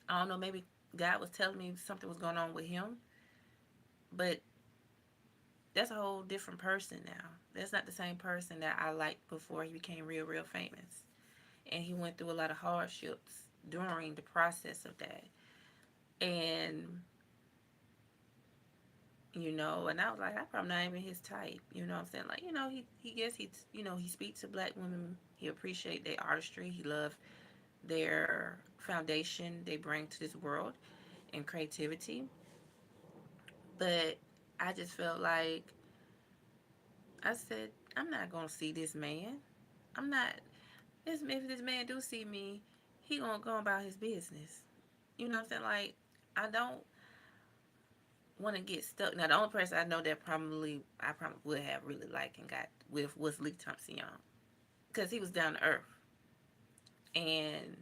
Speaker 2: I don't know. Maybe God was telling me something was going on with him. But that's a whole different person now. That's not the same person that I liked before he became real, real famous. And he went through a lot of hardships during the process of that. And and I was like, I probably not even his type. You know what I'm saying? Like, he gets he speaks to black women. He appreciate their artistry. He love their foundation they bring to this world and creativity. But I just felt like I said, I'm not gonna see this man. I'm not. If this man do see me, he gonna go about his business. You know what I'm saying? Like, I don't want to get stuck. Now, the only person I know that I probably would have really liked and got with was Lee Thompson Young, because he was down to earth, and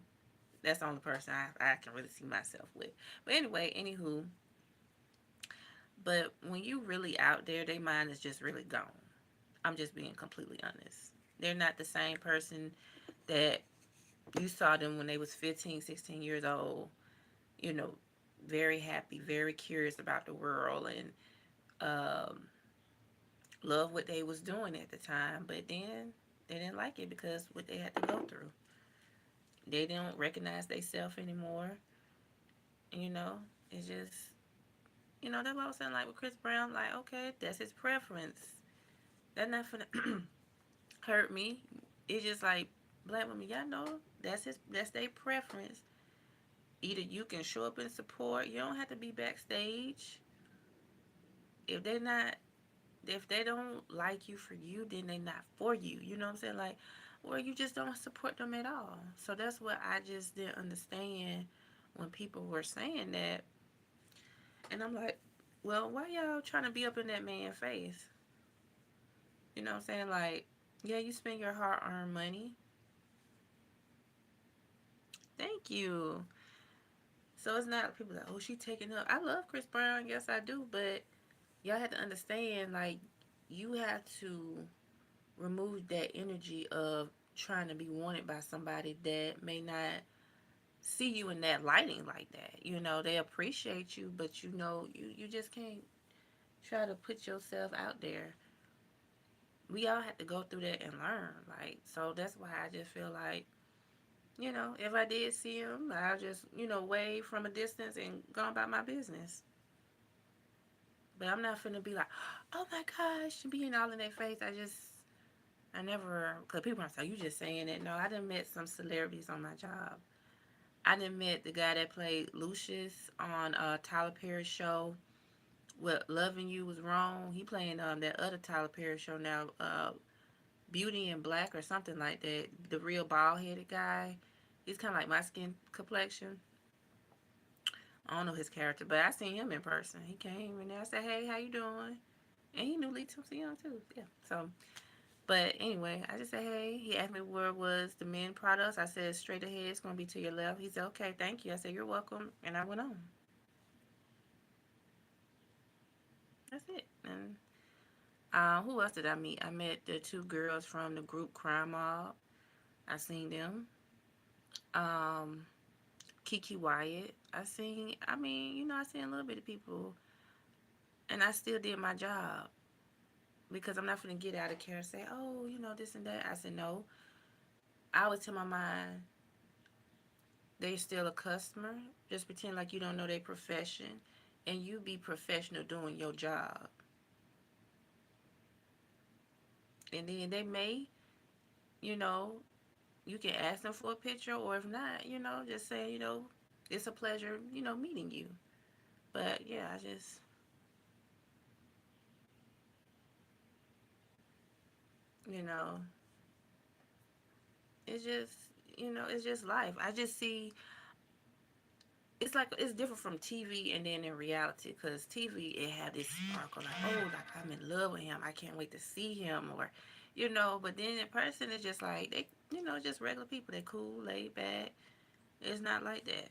Speaker 2: that's the only person I can really see myself with. But anyway, anywho, but when you really out there, their mind is just really gone. I'm just being completely honest. They're not the same person that you saw them when they was 15, 16 years old, you know, very happy, very curious about the world, and um, love what they was doing at the time. But then they didn't like it because what they had to go through. They don't recognize themselves anymore. You know, it's just, that's what I was saying. Like with Chris Brown, like, okay, that's his preference. That's not for hurt me. It's just like black women, y'all know that's their preference. Either you can show up and support. You don't have to be backstage. If they're not, if they don't like you for you, then they're not for you. You know what I'm saying? Like, or you just don't support them at all. So that's what I just didn't understand when people were saying that. And I'm like, well, why y'all trying to be up in that man's face? You know what I'm saying? Like, yeah, you spend your hard earned money. Thank you. So it's not people like, oh, she taking up. I love Chris Brown. Yes, I do. But y'all have to understand, like, you have to remove that energy of trying to be wanted by somebody that may not see you in that lighting like that. They appreciate you, but you just can't try to put yourself out there. We all have to go through that and learn. Like, so that's why I just feel like, if I did see him, I'll just, wave from a distance and go about my business. But I'm not finna be like, oh my gosh, being all in their face. I never, because people are like, you just saying it. No, I done met some celebrities on my job. I done met the guy that played Lucius on Tyler Perry's show. What Loving You Was Wrong. He playing that other Tyler Perry show now, Beauty in Black or something like that. The real bald headed guy. He's kind of like my skin complexion. I don't know his character, but I seen him in person. He came and I said, "Hey, how you doing?" And he knew Lee Thompson Young too. Yeah. So, but anyway, I just said, "Hey." He asked me where was the men products. I said, "Straight ahead. It's gonna be to your left." He said, "Okay, thank you." I said, "You're welcome," and I went on. That's it. And who else did I meet? I met the two girls from the group Crime Mob. I seen them. Um, Kiki Wyatt. I seen a little bit of people, and I still did my job because I'm not gonna get out of care and say, oh, this and that. I said no. I always tell my mind they're still a customer. Just pretend like you don't know their profession, and you be professional doing your job. And then they may, you know, you can ask them for a picture, or if not, just say, it's a pleasure, meeting you. But yeah, you know, it's just, it's just life. I just see it's like it's different from TV and then in reality, because TV it had this sparkle like, oh, like I'm in love with him, I can't wait to see him, or but then in person it's just like they, just regular people. They cool, laid back. It's not like that.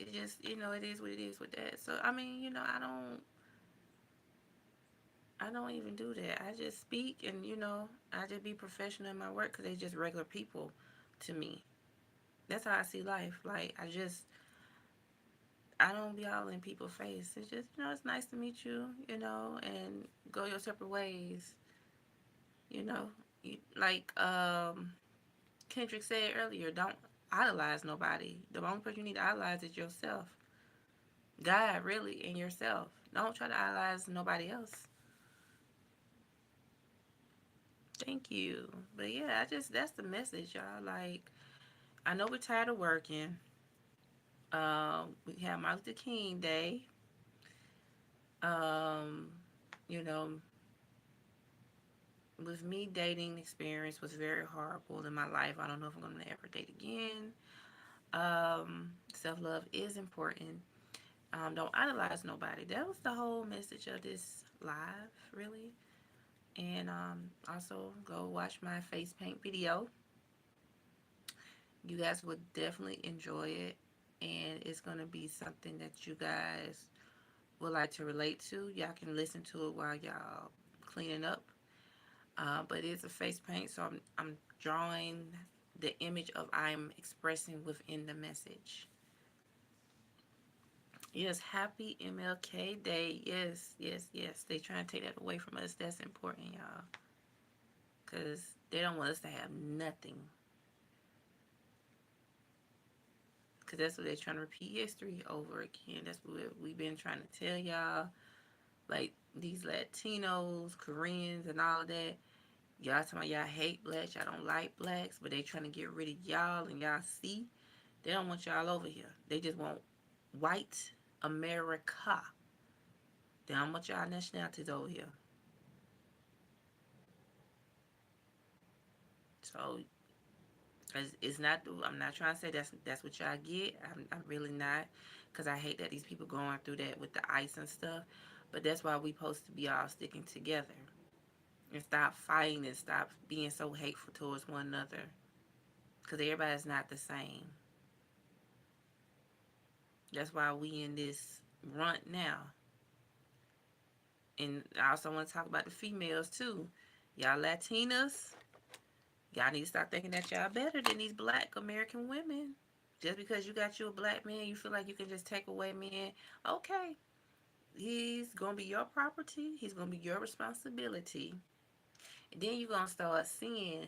Speaker 2: It just, it is what it is with that. So I mean, I don't even do that. I just speak, and I just be professional in my work because they just regular people to me. That's how I see life. Like I don't be all in people's face. It's just, it's nice to meet you, and go your separate ways. You know, like Kendrick said earlier, don't idolize nobody. The only person you need to idolize is yourself. God, really, and yourself. Don't try to idolize nobody else. Thank you. But yeah, that's the message, y'all. Like, I know we're tired of working. We have Martin Luther King Day. Um, you know, with me, dating experience was very horrible in my life. I don't know if I'm gonna ever date again. Self love is important. Don't idolize nobody. That was the whole message of this live, really. And also go watch my face paint video. You guys would definitely enjoy it, and it's gonna be something that you guys would like to relate to. Y'all can listen to it while y'all cleaning up. But it's a face paint, so I'm drawing the image of I'm expressing within the message. Yes, happy MLK Day. Yes, yes, yes. They try and take that away from us. That's important, y'all. Because they don't want us to have nothing. Because that's what they're trying to repeat history over again. That's what we've been trying to tell y'all. Like these Latinos, Koreans, and all that. Y'all talking about y'all hate blacks, y'all don't like blacks, but they trying to get rid of y'all, and y'all see. They don't want y'all over here. They just want white America. They don't want y'all nationalities over here. So it's not. I'm not trying to say that's what y'all get. I'm really not, because I hate that these people going through that with the ice and stuff. But that's why we supposed to be all sticking together and stop fighting and stop being so hateful towards one another. Because everybody's not the same. That's why we in this runt now. And I also want to talk about the females too. Y'all Latinas, y'all need to stop thinking that y'all better than these black American women. Just because you got you a black man, you feel like you can just take away men. Okay, he's gonna be your property. He's gonna be your responsibility. And then you're gonna start seeing.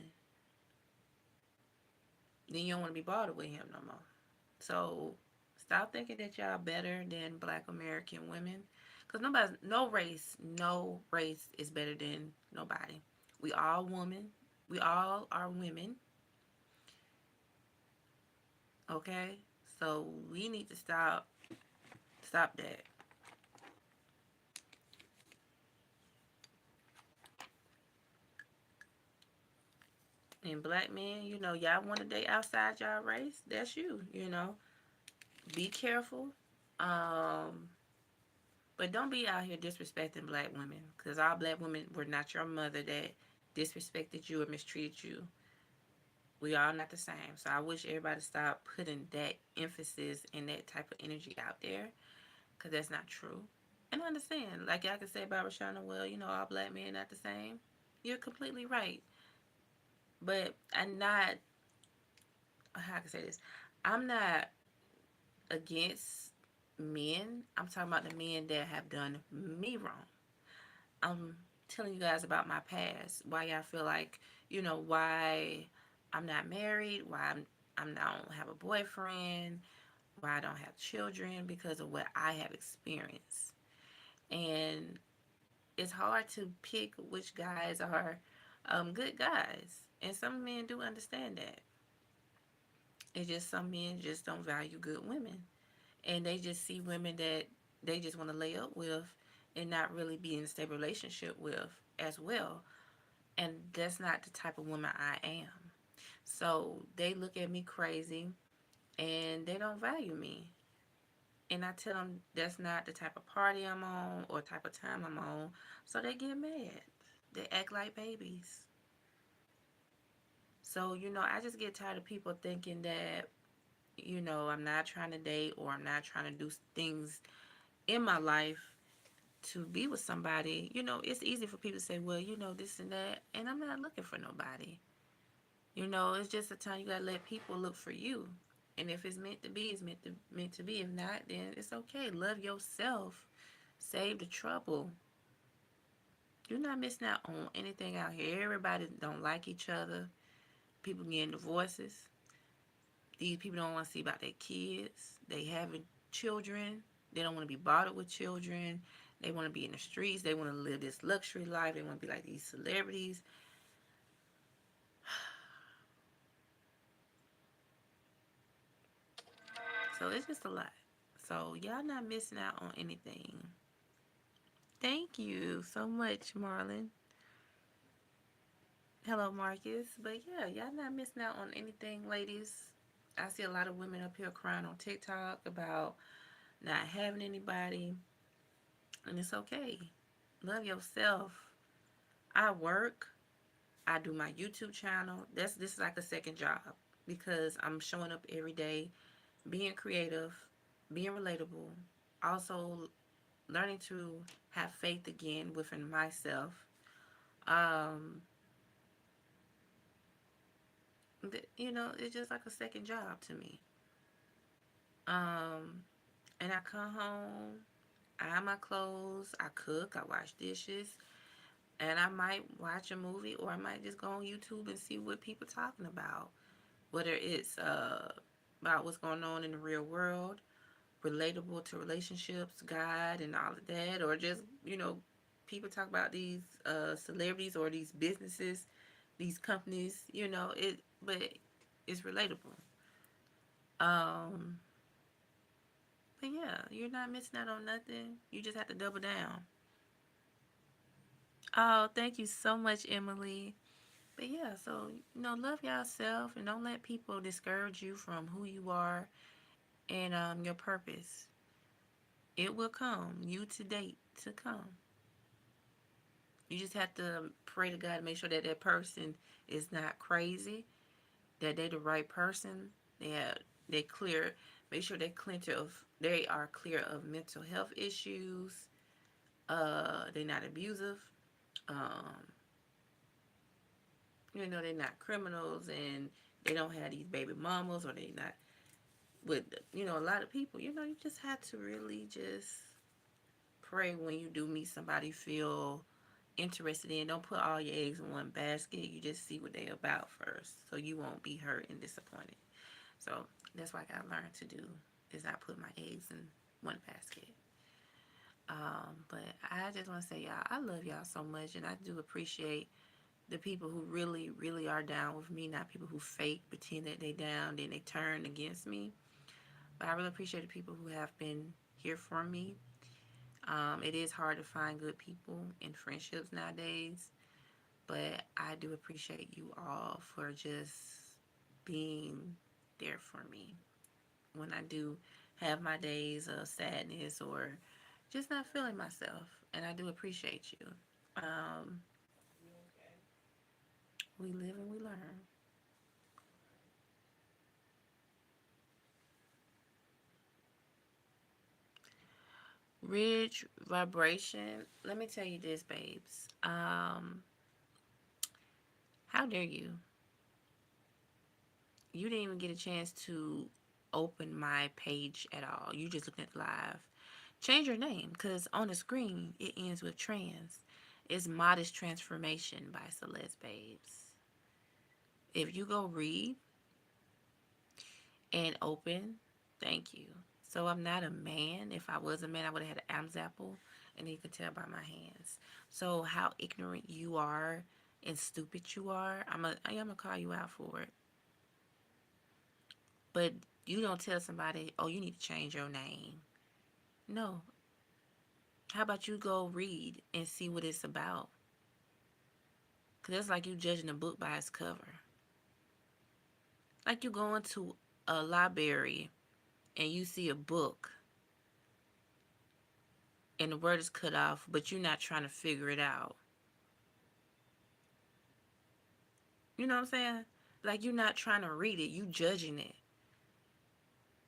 Speaker 2: Then you don't want to be bothered with him no more. So stop thinking that y'all better than black American women. Cause no race is better than nobody. We all women. We all are women. Okay? So we need to stop that. And black men, y'all want to date outside y'all race, that's you. Be careful. Um, but don't be out here disrespecting black women, because all black women were not your mother that disrespected you or mistreated you. We all not the same. So I wish everybody stop putting that emphasis and that type of energy out there, because that's not true. And I understand, like I can say about Rashana, well, all black men not the same. You're completely right. But I'm not, how can I say this? I'm not against men. I'm talking about the men that have done me wrong. I'm telling you guys about my past. Why y'all feel like, why I'm not married, why I don't have a boyfriend, why I don't have children because of what I have experienced. And it's hard to pick which guys are good guys. And some men do understand that. It's just some men just don't value good women. And they just see women that they just want to lay up with and not really be in a stable relationship with as well. And that's not the type of woman I am. So they look at me crazy and they don't value me. And I tell them that's not the type of party I'm on or type of time I'm on. So they get mad. They act like babies. So, I just get tired of people thinking that, I'm not trying to date or I'm not trying to do things in my life to be with somebody. It's easy for people to say, well, this and that. And I'm not looking for nobody. It's just a time you gotta let people look for you. And if it's meant to be, it's meant to be. If not, then it's okay. Love yourself. Save the trouble. You're not missing out on anything out here. Everybody don't like each other. People getting divorces. These people don't want to see about their kids. They having children. They don't want to be bothered with children. They want to be in the streets. They want to live this luxury life. They want to be like these celebrities. So it's just a lot. So y'all not missing out on anything. Thank you so much, Marlon. Hello, Marcus. But yeah, y'all not missing out on anything, ladies. I see a lot of women up here crying on TikTok about not having anybody, and it's okay. Love yourself. I work. I do my YouTube channel. This is like a second job because I'm showing up every day, being creative, being relatable, also learning to have faith again within myself. Um, it's just like a second job to me. Um, and I come home, I iron my clothes, I cook, I wash dishes, and I might watch a movie or I might just go on YouTube and see what people talking about. Whether it's about what's going on in the real world, relatable to relationships, God, and all of that, or just people talk about these celebrities or these businesses, these companies. But it's relatable. Um, but yeah, you're not missing out on nothing. You just have to double down. Oh, thank you so much, Emily. But yeah, so love yourself and don't let people discourage you from who you are and your purpose. It will come. You to date to come. You just have to pray to God to make sure that that person is not crazy, that they the right person. They clear. Make sure they are clear of mental health issues. They're not abusive. Um, they're not criminals and they don't have these baby mamas or they not with a lot of people. You just have to really just pray when you do meet somebody feel interested in. Don't put all your eggs in one basket. You just see what they about first, so you won't be hurt and disappointed. So that's what I gotta learn to do is not put my eggs in one basket. But I just want to say, y'all, I love y'all so much, and I do appreciate the people who really, really are down with me, not people who fake, pretend that they down, then they turn against me. But I really appreciate the people who have been here for me. It is hard to find good people in friendships nowadays, but I do appreciate you all for just being there for me when I do have my days of sadness or just not feeling myself. And I do appreciate you. Um, we live and we learn. Ridge vibration. Let me tell you this, babes. How dare you? You didn't even get a chance to open my page at all. You just looking at live. Change your name because on the screen it ends with trans. It's Modest Transformation by Celeste Babes. If you go read and open, thank you. So I'm not a man. If I was a man, I would have had an Adam's apple, and you could tell by my hands. So how ignorant you are and stupid you are, I'm gonna call you out for it. But you don't tell somebody, oh, you need to change your name. No. How about you go read and see what it's about? Because it's like you judging a book by its cover. Like you going to a library and you see a book and the word is cut off, but you're not trying to figure it out. You know what I'm saying? Like you're not trying to read it, you judging it.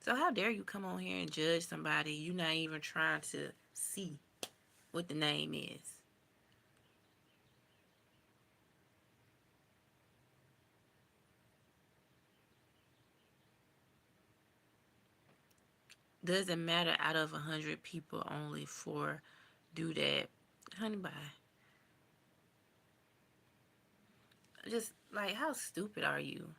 Speaker 2: So how dare you come on here and judge somebody you're not even trying to see what the name is? Doesn't matter out of 100 people, only four do that. Honey, bye. Just like, how stupid are you?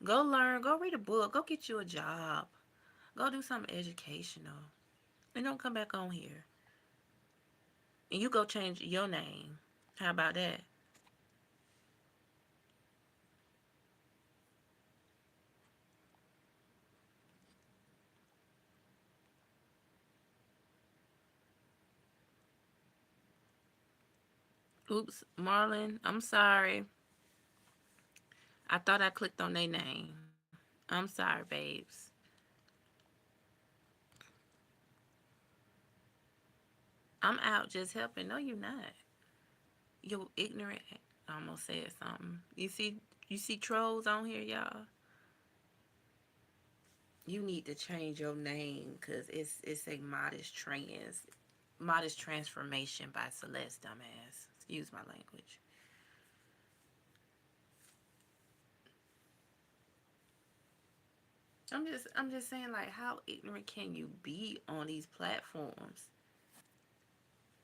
Speaker 2: Go learn, go read a book, go get you a job, go do something educational, and don't come back on here. And you go change your name. How about that? Oops, Marlon, I'm sorry. I thought I clicked on their name. I'm sorry, babes. I'm out just helping. No, you're not. You're ignorant. I almost said something. You see trolls on here, y'all. You need to change your name because it's a modest transformation by Celeste, dumbass. Excuse my language. I'm just saying, like, how ignorant can you be on these platforms?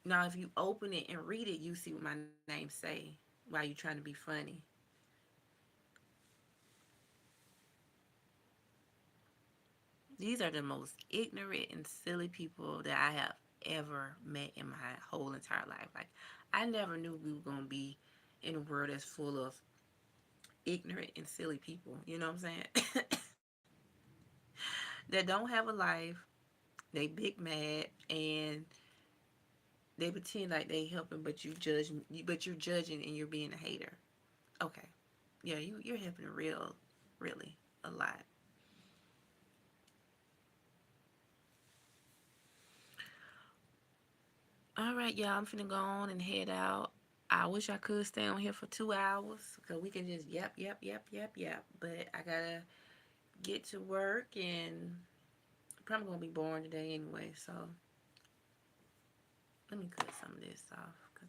Speaker 2: Now if you open it and read it, you see what my name say while you trying to be funny. These are the most ignorant and silly people that I have ever met in my whole entire life. Like, I never knew we were gonna be in a world that's full of ignorant and silly people. You know what I'm saying? That don't have a life. They big mad and they pretend like they helping, but you're judging and you're being a hater. Okay, yeah, you're helping really a lot. All right, y'all, I'm finna go on and head out. I wish I could stay on here for 2 hours because we can just yap. But I gotta get to work and probably gonna be boring today anyway. So let me cut some of this off because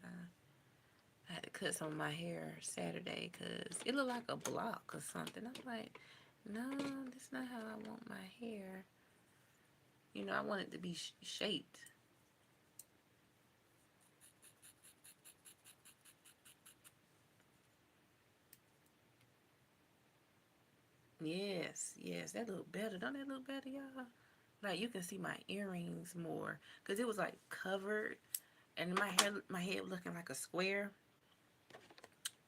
Speaker 2: I had to cut some of my hair Saturday because it looked like a block or something. I'm like, no, that's not how I want my hair. I want it to be shaped. Yes, that look better. Don't that look better, y'all? Like you can see my earrings more because it was like covered, and my head looking like a square.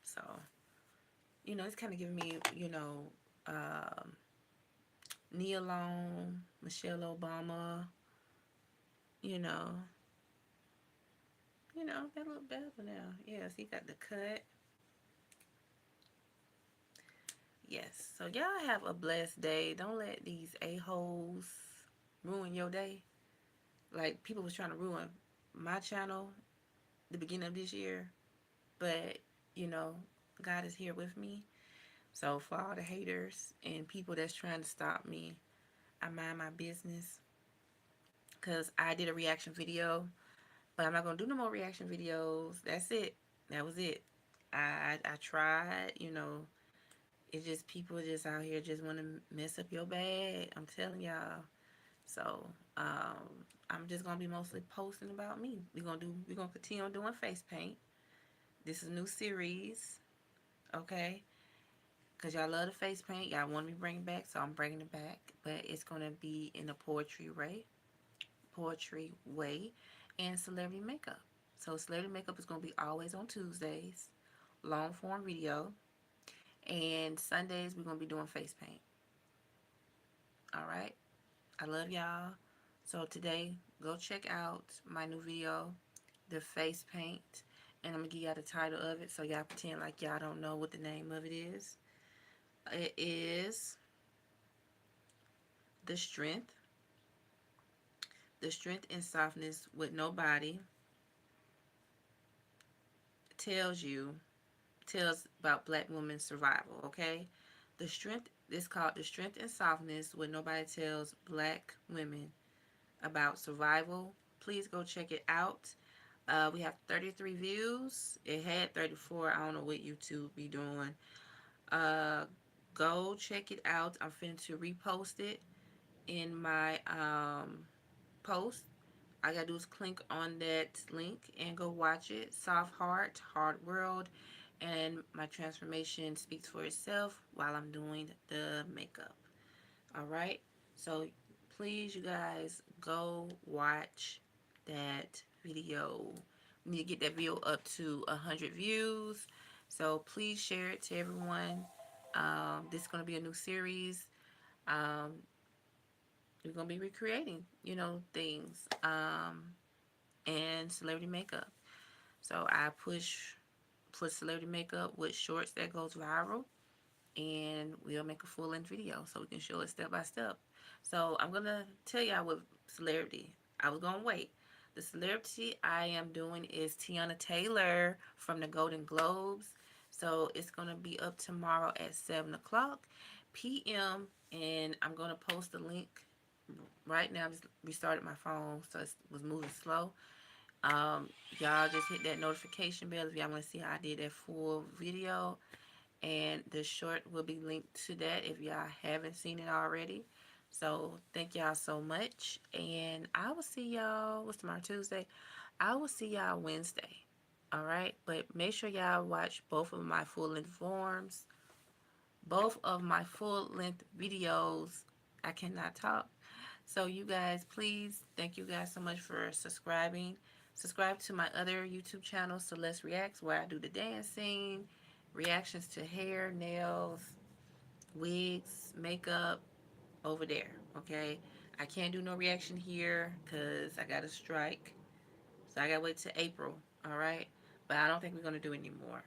Speaker 2: So it's kind of giving me um, Nia Long, Michelle Obama. You know, that look better now. Yes, he got the cut. Yes. So y'all have a blessed day. Don't let these a-holes ruin your day. Like people was trying to ruin my channel the beginning of this year, but you know, God is here with me. So for all the haters and people that's trying to stop me, I mind my business because I did a reaction video, but I'm not gonna do no more reaction videos. That's it. That was it. I tried. It's just people just out here just want to mess up your bag. I'm telling y'all. So I'm just gonna be mostly posting about me. We're gonna continue on doing face paint. This is a new series, okay? Cause y'all love the face paint. Y'all want me to bring it back, so I'm bringing it back. But it's gonna be in a poetry way, and celebrity makeup. So celebrity makeup is gonna be always on Tuesdays, long form video, and Sundays we're gonna be doing face paint. All right. I love y'all. So today, go check out my new video, the face paint, and I'm gonna give y'all the title of it so y'all pretend like y'all don't know what the name of it is. It is the strength, the strength and softness with no body tells you tells about black women's survival. Okay, the strength is called the strength and softness with nobody tells black women about survival. Please go check it out. We have 33 views. It had 34. I don't know what YouTube be doing. Uh, Go check it out. I'm finna to repost it in my post. I gotta do is click on that link and go watch it. Soft Heart, Hard World, and my transformation speaks for itself while I'm doing the makeup. All right. So please, you guys, go watch that video. We need to get that video up to 100 views. So please share it to everyone. This is going to be a new series. Um, we're going to be recreating, things and celebrity makeup. So I put celebrity makeup with shorts that goes viral, and we'll make a full length video so we can show it step by step. So I'm gonna tell y'all what celebrity. I was gonna wait. The celebrity I am doing is Tiana Taylor from the Golden Globes. So it's gonna be up tomorrow at 7 o'clock p.m. and I'm gonna post the link right now. I just restarted my phone, so it was moving slow. Y'all just hit that notification bell if y'all want to see how I did that full video, and the short will be linked to that if y'all haven't seen it already. So thank y'all so much, and I will see y'all. What's tomorrow? Tuesday. I will see y'all Wednesday. All right, but make sure y'all watch both of my full length forms, both of my full length videos. I cannot talk. So you guys, please, thank you guys so much for subscribing. Subscribe to my other YouTube channel, Celeste Reacts, where I do the dancing, reactions to hair, nails, wigs, makeup over there. Okay, I can't do no reaction here because I got a strike, so I gotta wait till April. All right, but I don't think we're gonna do any more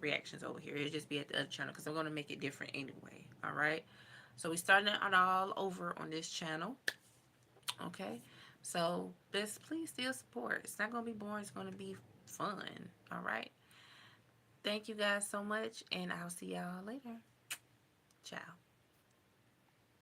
Speaker 2: reactions over here. It'll just be at the other channel because I'm gonna make it different anyway. All right, so we starting it on all over on this channel. Okay, so just please still support. It's not gonna be boring. It's gonna be fun. All right. Thank you guys so much, and I'll see y'all later. Ciao.